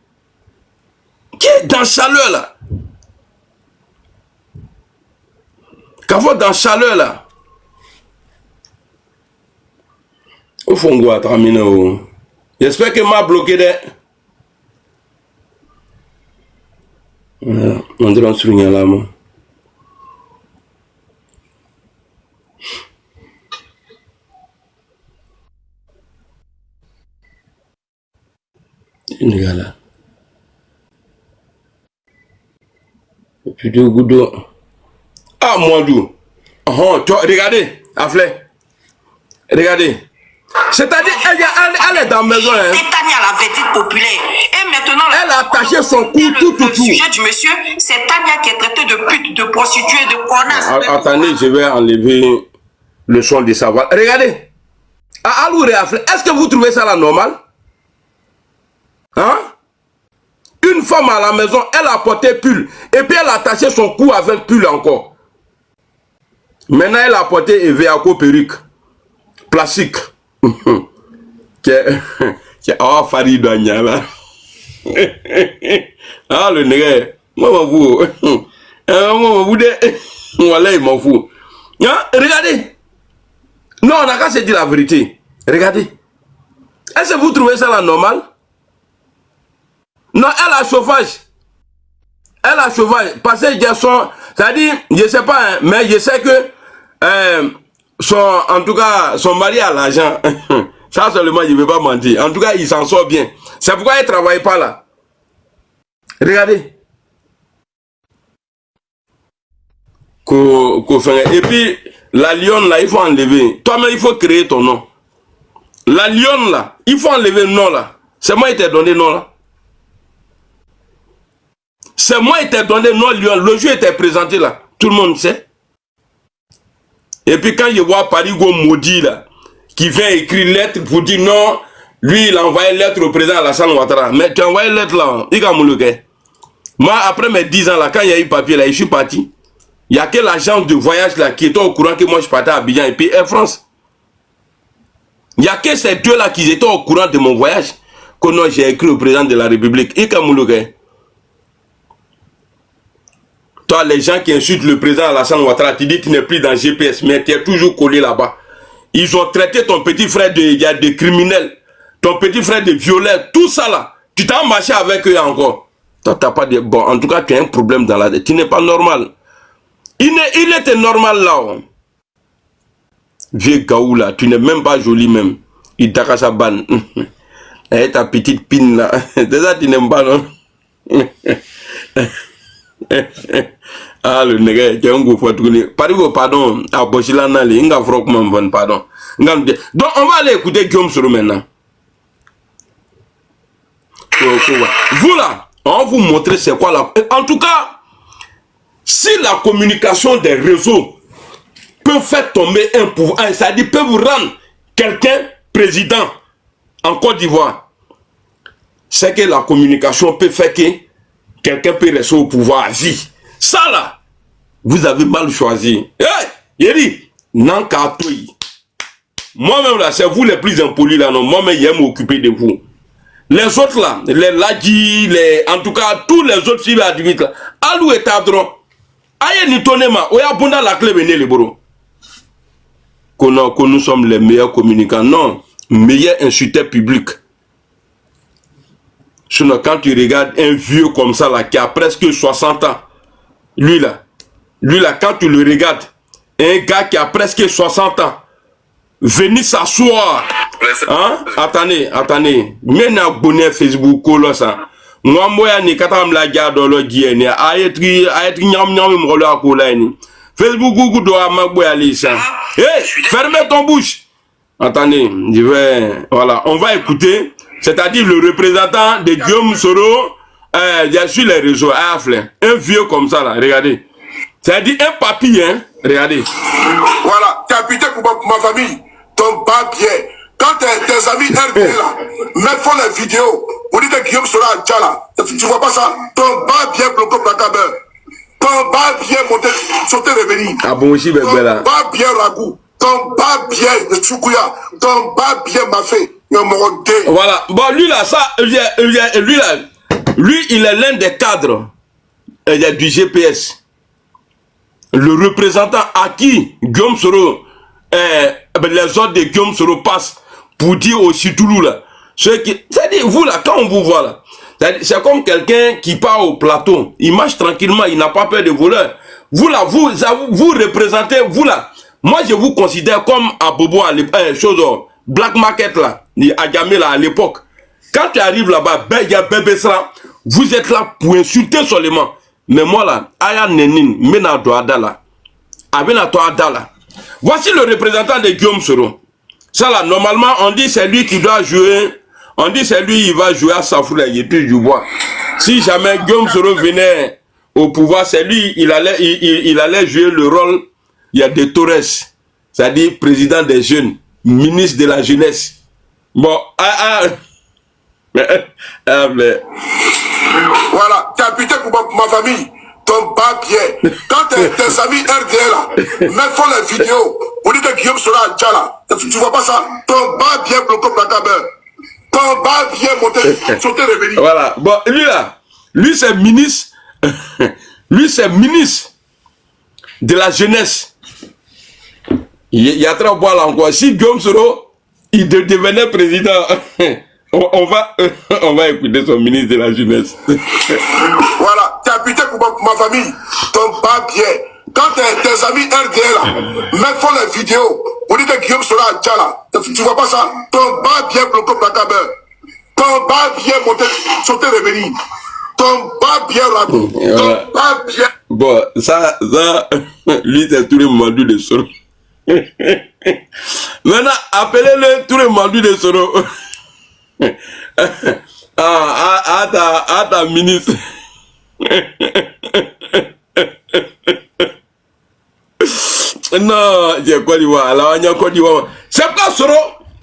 Qui est dans chaleur là? Quand vous dans chaleur là, au fond, on va terminer. J'espère que m'a bloqué des. On dirait un souvenir là, moi. Une gars là. Et puis deux gouttes d'eau. Ah, moi, d'où? Regardez, Aflé. Regardez. C'est-à-dire, elle est dans la maison. Hein. Tania, la vedette populaire. Et maintenant, elle a attaché son cou tout. Le sujet du monsieur, c'est Tania qui est traitée de pute, de prostituée, de connasse. Attendez, je vais enlever le son de sa voix. Regardez. Est-ce que vous trouvez ça la normale? Hein? Une femme à la maison, elle a porté pull. Et puis elle a attaché son cou avec pull encore. Maintenant, elle a porté Eveako perruque. Plastique. Oh, Farid là. Ah, le nègre. Moi, vous. Voilà, il m'en fout. Regardez. Non, on n'a qu'à se dire la vérité. Regardez. Est-ce que vous trouvez ça la normale? Non, elle a chauffage. Elle a chauffage. Parce que c'est-à-dire, je sais pas, hein, mais je sais que en tout cas, son mari a l'argent. Ça seulement, je ne vais pas mentir. En tout cas, il s'en sort bien. C'est pourquoi il ne travaille pas là. Regardez. Et puis, la lionne là, il faut enlever. Toi-même, il faut créer ton nom. La lionne là, il faut enlever le nom là. C'est moi qui t'ai donné le nom là. C'est moi qui t'ai donné le nom lion. Le jeu était présenté là. Tout le monde sait. Et puis quand je vois Parigo maudit là, qui vient écrire lettre pour dire non, lui il a envoyé lettre au président Alassane Ouattara. Mais tu as envoyé lettre là, il a moulouké. Moi après mes 10 ans là, quand il y a eu papier là, je suis parti. Il n'y a que l'agence de voyage là qui était au courant que moi je partais à Abidjan et puis Air France. Il n'y a que ces deux là qui étaient au courant de mon voyage. Que non, j'ai écrit au président de la République. Il a moulouké. Toi, les gens qui insultent le président Alassane Ouattara, tu dis que tu n'es plus dans GPS, mais tu es toujours collé là-bas. Ils ont traité ton petit frère de criminel, ton petit frère de violeur, tout ça là. Tu t'as marché avec eux encore. Toi, tu n'as pas de... Bon, en tout cas, tu as un problème dans la tête. Tu n'es pas normal. Il était normal là. Oh. Vieux gaou là, tu n'es même pas joli même. Il t'a sa banne. Et ta petite pine là. Déjà, tu n'aimes pas, non? Ah, le nègre, tu as un go pour tourner. Pardon, à Bochilana, il y a un pardon. Donc, on va aller écouter Guillaume Soro maintenant. Vous là, on va vous montrer c'est quoi la... En tout cas, si la communication des réseaux peut faire tomber un pouvoir, c'est-à-dire peut vous rendre quelqu'un président en Côte d'Ivoire, c'est que la communication peut faire que quelqu'un peut rester au pouvoir à vie. Ça là, vous avez mal choisi. Il dit, non, moi-même là, c'est vous les plus impolis là, non. Moi-même, j'aime m'occuper de vous. Les autres là, les ladis, en tout cas, tous les autres filles là, alou et tadron. Aïe, ni tonema, oya bunda la clé venez les bro. Que nous sommes les meilleurs communicants. Non, meilleurs insulteurs publics. Sinon, quand tu regardes un vieux comme ça là, qui a presque 60 ans, lui là, quand tu le regardes, un gars qui a presque 60 ans, venir s'asseoir, hein? Attendez, maintenant abonné Facebook, là ça. Moi, ni katam la garde dans le guiné, ayetri nyam m'rolo à Kolaini. Facebook, Google doit m'aboyer ça. Fermez ton bouche. Attendez, je vais, voilà, on va écouter. C'est-à-dire le représentant de Guillaume Soro, sur les réseaux, un vieux comme ça là, regardez. C'est-à-dire un papy, hein, regardez. Voilà, tu as habité pour ma famille, ton papier, Quand tes amis RD là, font les vidéos, on dit que Guillaume sera à Tchala. Tu vois pas ça? Ton bas bien bloqué au placabeur. Ton bas bien monté, sauter revenir. Ah bon, aussi, bébé là. Ton bas bien ragoût. Ton bas bien de Choukouya. Ton bas bien mafé. Voilà. Bon, lui là, ça, lui là, lui, il est l'un des cadres du GPS. Le représentant à qui Guillaume Soro, les ordres de Guillaume Soro passent pour dire au Chitoulou là. C'est-à-dire, vous là, quand on vous voit là, c'est comme quelqu'un qui part au plateau, il marche tranquillement, il n'a pas peur de voleurs. Vous là, vous représentez, vous là, moi je vous considère comme Abobo à l'époque, Black Market là, à Djamé là à l'époque. Quand tu arrives là-bas, vous êtes là pour insulter seulement. Mais moi là, Aya Nenin, Menato Adala, Abenato Adala. Voici le représentant de Guillaume Soro. Ça là, normalement, on dit c'est lui qui doit jouer. On dit c'est lui, il va jouer à Safoula, il touche du bois. Si jamais Guillaume Soro venait au pouvoir, c'est lui, il allait jouer le rôle. Il y a des Torres, c'est-à-dire président des jeunes, ministre de la jeunesse. Bon, mais... Voilà, tu as pité pour ma famille, ton bas bien. Quand tes amis RDL là, font les vidéos, on dit que Guillaume sera à Tchala. Tu vois pas ça? Ton bas bien bloqué au placabeur. Ton bas bien monté, sauter revenir. Voilà, bon, lui là, lui c'est ministre, lui c'est ministre de la jeunesse. Il y a très boire là encore. Si Guillaume Soro, il devenait président, on va écouter son ministre de la jeunesse. Voilà, tu as pité pour ma famille, ton bas bien. Quand tes amis RDL là, font les vidéos, on dit que Guillaume sera à Tchala. Tu vois pas ça? Ton bas bien bloqué au placabeur. Ton bas bien monté, sauter revenir. Ton bas bien ragoût. Ton bas bien... Bon, ça, lui c'est tout le mandu de Soro. Maintenant, appelez-le tout le mandu de Soro. À ta ministre. Non, j'ai quoi dire. Alors, il y a quoi dire. C'est pas Soro,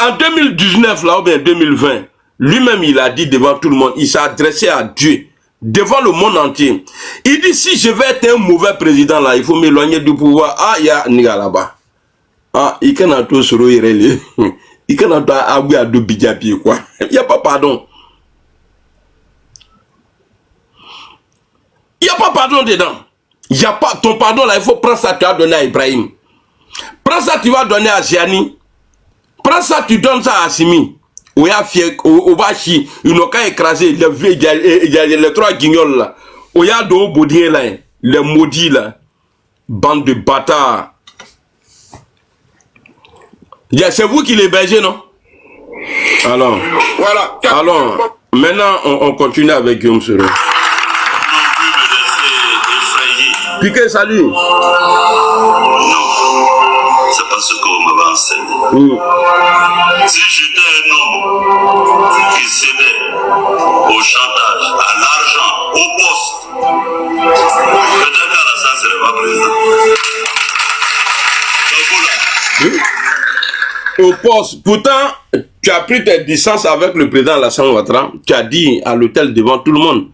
en 2019, là, ou bien 2020, lui-même, il a dit devant tout le monde, il s'est adressé à Dieu, devant le monde entier. Il dit, si je vais être un mauvais président, là, il faut m'éloigner du pouvoir. Ah, il y a Niga là-bas. Ah, il y a tout Soro, il y a deux bidjapi, quoi. Il n'y a pas pardon. Il n'y a pas pardon dedans. Il n'y a pas ton pardon là, il faut prendre ça, tu vas donner à Ibrahim. Prends ça, tu vas donner à Ziani. Prends ça, tu donnes ça à Simi. Ou à Fiek, au Bachi, ils n'ont qu'à écraser il y a les trois guignols là. Ou y a de Baudier là, les maudits là. Bande de bâtards. C'est vous qui les bergez, non? Alors, voilà. Alors, maintenant, on continue avec Guillaume Soro. Piqué, salut. Non, c'est pas ce qu'on m'avait enseigné. Si j'étais un homme qui cédait au chantage, à l'argent, au poste, peut-être qu'Alassane ne serait pas président. Au poste. Pourtant, tu as pris tes distances avec le président Alassane Ouattara. Tu as dit à l'hôtel devant tout le monde.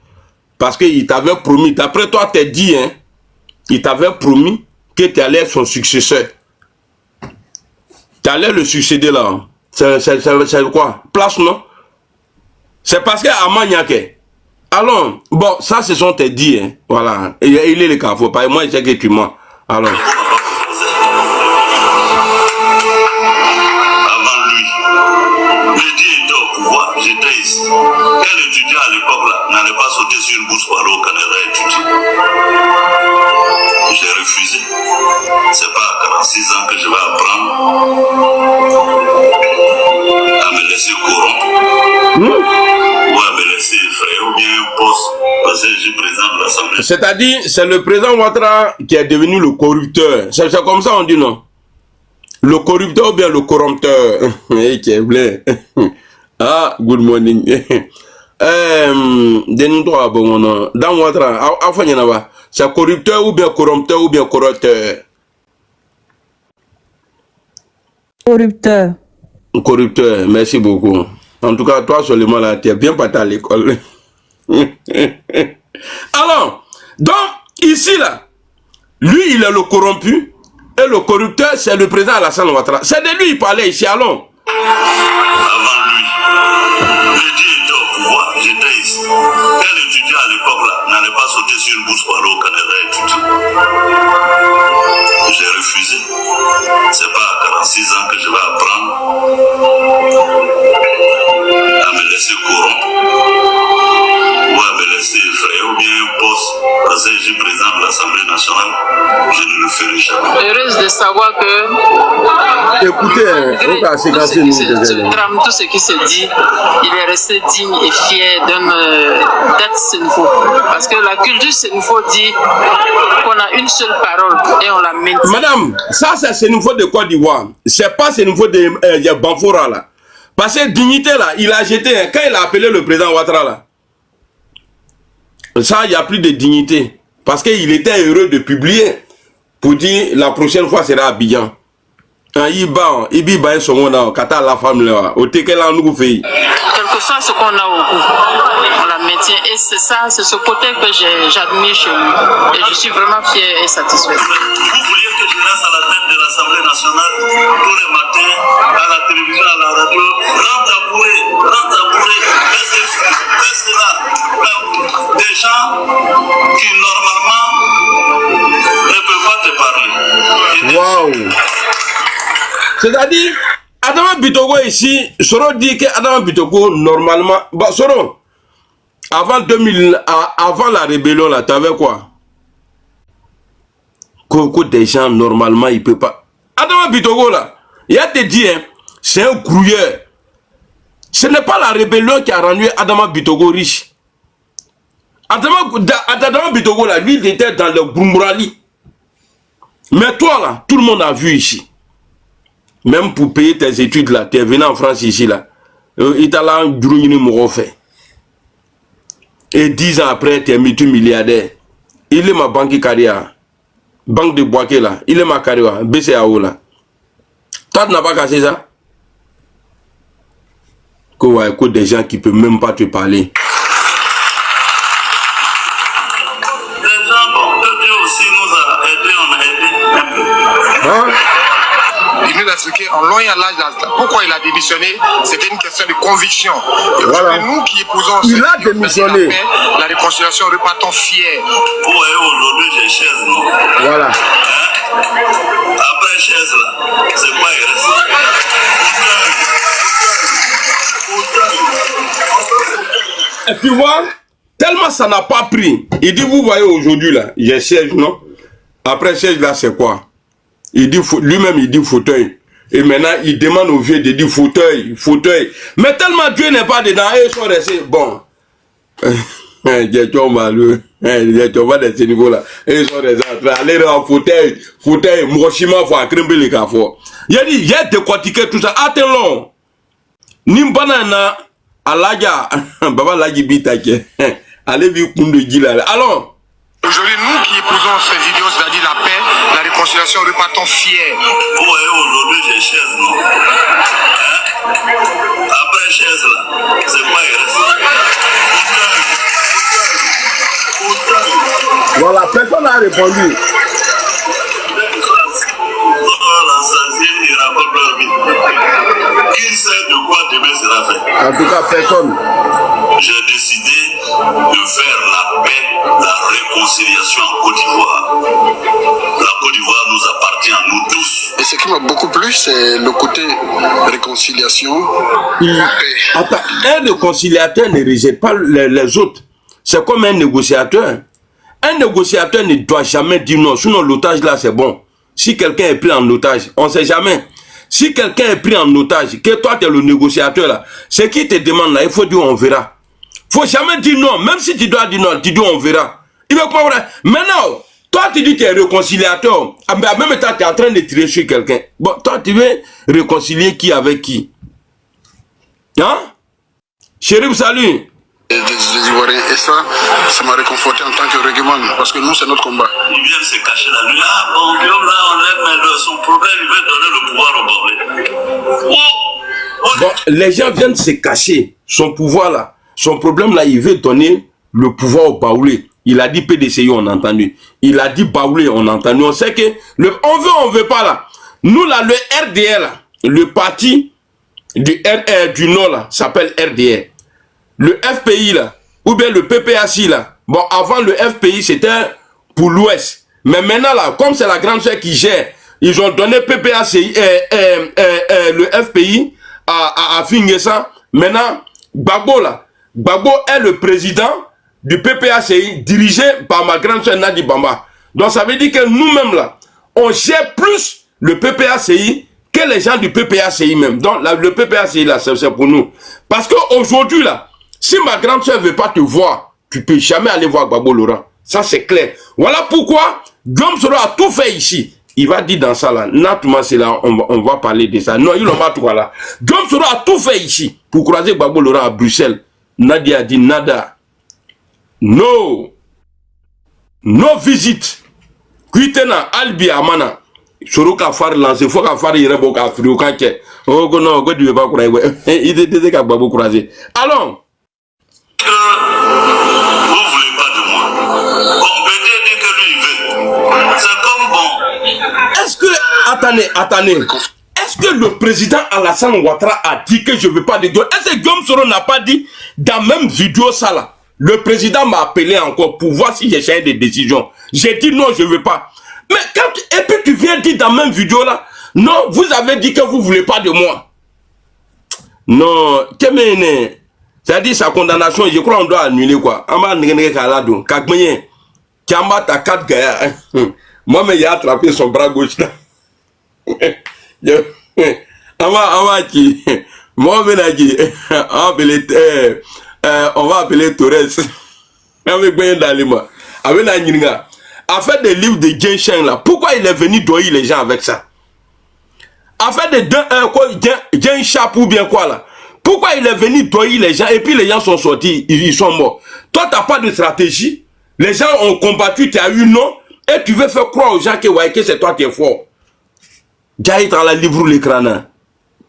Parce qu'il t'avait promis. D'après toi, tu as dit, hein, il t'avait promis que tu allais être son successeur. Tu allais le succéder là. C'est quoi? Place, non? C'est parce qu'à Maniaké. Alors, bon, ça, ce sont tes dits, hein. Voilà. Il est le cas. Faut pas. Moi, je sais que tu mens. Alors. J'étais ici. Quel étudiant à l'époque là n'allait pas sauter sur une bourse pour aller au Canada étudier? J'ai refusé. C'est pas à 46 ans que je vais apprendre à me laisser corrompre ou à me laisser effrayer ou bien un poste parce que je suis président de l'Assemblée. C'est-à-dire, c'est le président Ouattara qui est devenu le corrupteur. C'est comme ça on dit, non? Le corrupteur ou bien le corrompteur? Qui est blé. Ah, good morning. Donne-toi bon, dans Ouattara, c'est corrupteur ou bien corrompteur ou bien corrupteur? Corrupteur. Corrupteur, merci beaucoup. En tout cas, toi seulement là, tu es bien parti à l'école. Alors, donc, ici là, lui, il est le corrompu, et le corrupteur, c'est le président Alassane Ouattara. C'est de lui il parlait ici, allons. Avant lui, le Dieu était au pouvoir, j'étais ici. Quel étudiant à l'époque là n'allait pas sauter sur une bourse pour aller au Canada étudier? J'ai refusé. C'est pas à 46 ans que je vais apprendre à me laisser corrompre ou à me laisser effrayer ou bien un poste parce que je suis président de l'Assemblée nationale. Je ne le ferai jamais. Heureuse de savoir que Écoutez, tout ce qui se dit, il est resté digne et fier d'être Senufo. Parce que la culture Senufo dit qu'on a une seule parole et on la maintient. Madame, ça c'est Senufo de Côte d'Ivoire. C'est pas Senufo de Banfora là. Parce que dignité là, il a jeté, quand il a appelé le président Ouattara là, ça il n'y a plus de dignité. Parce qu'il était heureux de publier pour dire la prochaine fois sera Abidjan. Il va son nom, Kata la femme là, au Tekela nous fait. Quel que soit ce qu'on a au bout, on la maintient. Et c'est ça, c'est ce côté que j'admire chez lui. Et je suis vraiment fier et satisfait. Vous vouliez que je reste à la tête de l'Assemblée nationale tous les matins, à la télévision, à la radio, rentable, fais cela. Des gens qui normalement ne peuvent pas te parler. Waouh! C'est-à-dire, Adama Bitogo ici, Soro dit que Adama Bitogo, normalement, bah, Soro, avant la rébellion, là, tu avais quoi? Que des gens, normalement, ils ne peuvent pas. Adama Bitogo, là, il a te dit, hein, c'est un grouilleur. Ce n'est pas la rébellion qui a rendu Adama Bitogo riche. Adama Bitogo, là, lui, il était dans le Brumbrali. Mais toi, là, tout le monde a vu ici. Même pour payer tes études là, tu es venu en France ici là. Il t'a là un fait. Et 10 ans après, tu es multimilliardaire. Il est ma banque carrière. Banque de Boaké là. Il est ma carrière. BCAO là. Toi, tu n'as pas cassé ça? Que des gens qui ne peuvent même pas te parler. Les gens, bon, Dieu aussi nous a aidés, on a aidé un peu. Hein? Il nous a expliqué en long et en large pourquoi il a démissionné. C'était une question de conviction. Et voilà. Nous qui épousons il a démissionné. La réconciliation, repartons fiers. Vous voyez, aujourd'hui, j'ai chaise, non? Voilà. Hein? Après chaise, là, c'est quoi il reste? Et tu vois, tellement ça n'a pas pris. Il dit, vous voyez aujourd'hui là, j'ai chaise, non? Après chaise là, c'est quoi? Il dit, lui-même, il dit fauteuil. Et maintenant, il demande aux vieux de dire fauteuil, fauteuil. Mais tellement Dieu n'est pas dedans, et ils sont restés, bon. J'ai trop malheureux. J'ai trop mal de ce niveau-là. Et ils sont restés en train d'aller en fauteuil, fauteuil, Mouroshima, faut accrimper les cafots. Il a dit, il a décortiqué tout ça. Attends-le. Nimbana, Alaja, Baba Lagi Bitake. Allez, vite, Koundou Gila. Alors, aujourd'hui, nous qui épousons ces idéaux, c'est-à-dire la paix, la réconciliation, repartons fiers. Vous voyez, aujourd'hui, j'ai chaise, non? Hein? Après chaise, là, c'est quoi il reste? voilà, personne n'a répondu. Qui sait de quoi demain sera fait? En tout cas, personne. J'ai décidé de faire la paix, la réconciliation en Côte d'Ivoire. La Côte d'Ivoire nous appartient à nous tous. Et ce qui m'a beaucoup plu, c'est le côté réconciliation. Attends, un réconciliateur ne rejette pas les autres. C'est comme un négociateur. Un négociateur ne doit jamais dire non. Sinon, l'otage là, c'est bon. Si quelqu'un est pris en otage, on ne sait jamais. Si quelqu'un est pris en otage, que toi, tu es le négociateur là, ce qui te demande là, il faut dire on verra. Il ne faut jamais dire non. Même si tu dois dire non, tu dis on verra. Il veut pas vrai. Maintenant, toi, tu dis que tu es réconciliateur. Mais en même temps, tu es en train de tirer sur quelqu'un. Bon, toi, tu veux réconcilier qui avec qui? Hein? Chérif, salut. des Ivoiriens. Et ça m'a réconforté en tant que régiment, parce que nous, c'est notre combat. Ils viennent se cacher la nuit. Ah bon, Guillaume, là, on l'aime, mais son problème, il veut donner le pouvoir au Borlé. Bon, les gens viennent se cacher son pouvoir là. Son problème là, il veut donner le pouvoir au Baoulé. Il a dit PDCI, on a entendu. Il a dit Baoulé, on a entendu. On sait que on veut pas là. Nous là, le RDR là, le parti du Nord là, s'appelle RDR. Le FPI là, ou bien le PPACI là. Bon, avant le FPI, c'était pour l'Ouest. Mais maintenant là, comme c'est la grande sœur qui gère, ils ont donné PPACI, le FPI à Fingessa. Maintenant, Gbagbo là, Gbagbo est le président du PPACI dirigé par ma grande sœur Nadi Bamba. Donc ça veut dire que nous-mêmes là, on gère plus le PPACI que les gens du PPACI même. Donc le PPACI là, c'est pour nous. Parce qu'aujourd'hui là, si ma grande sœur ne veut pas te voir, tu ne peux jamais aller voir Gbagbo Laurent. Ça c'est clair. Voilà pourquoi Guillaume Soro a tout fait ici. Il va dire dans ça là, naturellement c'est là, on va parler de ça. Non, il en va tout là. Guillaume Soro a tout fait ici pour croiser Gbagbo Laurent à Bruxelles. Nadia a dit nada. No visite. Kuitena Albi Amana. Soro ka far lancer, faut ka far yere boka frio kanke. Oh non, go du pas croiser. Il était ka Gbagbo croiser. Alors, vous voulez pas de moi. Bon, peut-être que lui il veut. C'est comme bon. est-ce que attendez. Est-ce que le président Alassane Ouattara a dit que je ne veux pas de Guillaume? Est-ce que Guillaume Soro n'a pas dit dans la même vidéo ça là? Le président m'a appelé encore pour voir si j'ai changé de décision. J'ai dit non, je ne veux pas. Mais et puis tu viens dire dans la même vidéo là, non, vous avez dit que vous ne voulez pas de moi. Non, c'est-à-dire sa condamnation, je crois qu'on doit annuler quoi. Moi, mais il a attrapé son bras gauche là. On va appeler Torres. A fait des livres de Genshin là. Pourquoi il est venu doyer les gens avec ça? A fait des Genshin ou bien quoi là? Pourquoi il est venu doyer les gens et puis les gens sont sortis, ils sont morts? Toi, tu n'as pas de stratégie. Les gens ont combattu, tu as eu non. Et tu veux faire croire aux gens que c'est toi qui es fort. Jaït à la livre l'écran.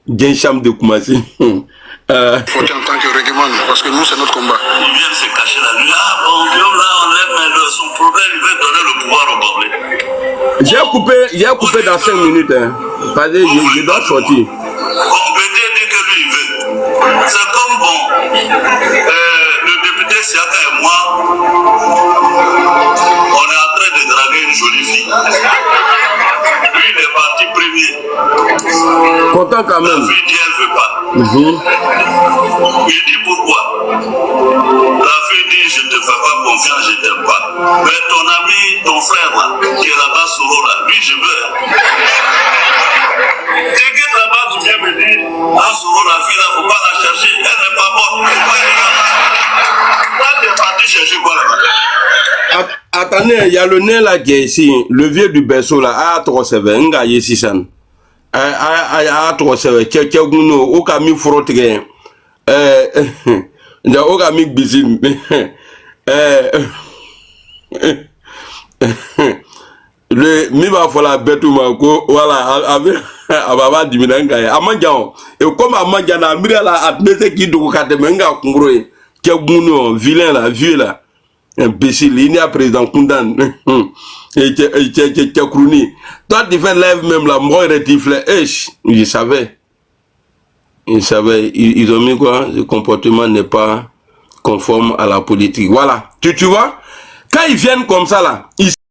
Gensham de Koumassi. Faut en tant que régiment, parce que nous, c'est notre combat. Ils viennent se cacher la nuit. Ah bon, Guillaume, là, on l'aime, mais son problème, il veut donner le pouvoir au Borlé. J'ai coupé dans 5 minutes. Hein. Parce que je dois sortir. Bon, peut-être que lui, il veut. C'est comme bon. Le député Siaka et moi, on est en train de draguer une jolie fille. Lui, il est parti premier. Content quand même. La fille dit, elle ne veut pas. Il dit pourquoi? La fille dit, je ne te fais pas confiance, je ne t'aime pas. Mais ton ami, ton frère là, qui est là-bas, Soro là, lui, je veux. T'inquiète là-bas, tu viens me dire, ah Soro, la fille là, il ne faut pas la chercher, elle n'est pas bonne. Là, tu es parti chercher quoi là-bas? Attendez, il y a le nez là qui est ici, le vieux du berceau là, à 3 7 nga yesi san. À 3 7 Tchèguno, au cami frotté. Au cami bizim. Le miba fola betu mako, voilà, avec ababa diminanga. Amanjao, et comme Amanjana, Mirala admette qui doit katemenga kungroe. Tchèguno, vilain là, vieux là. Imbécile, il n'y a président Koundan. Et Tchèkrouni. Toi, tu fais live même là, moi, il savait. Ils savaient. Ils ont mis quoi? Le comportement n'est pas conforme à la politique. Voilà. Tu vois? Quand ils viennent comme ça là, ils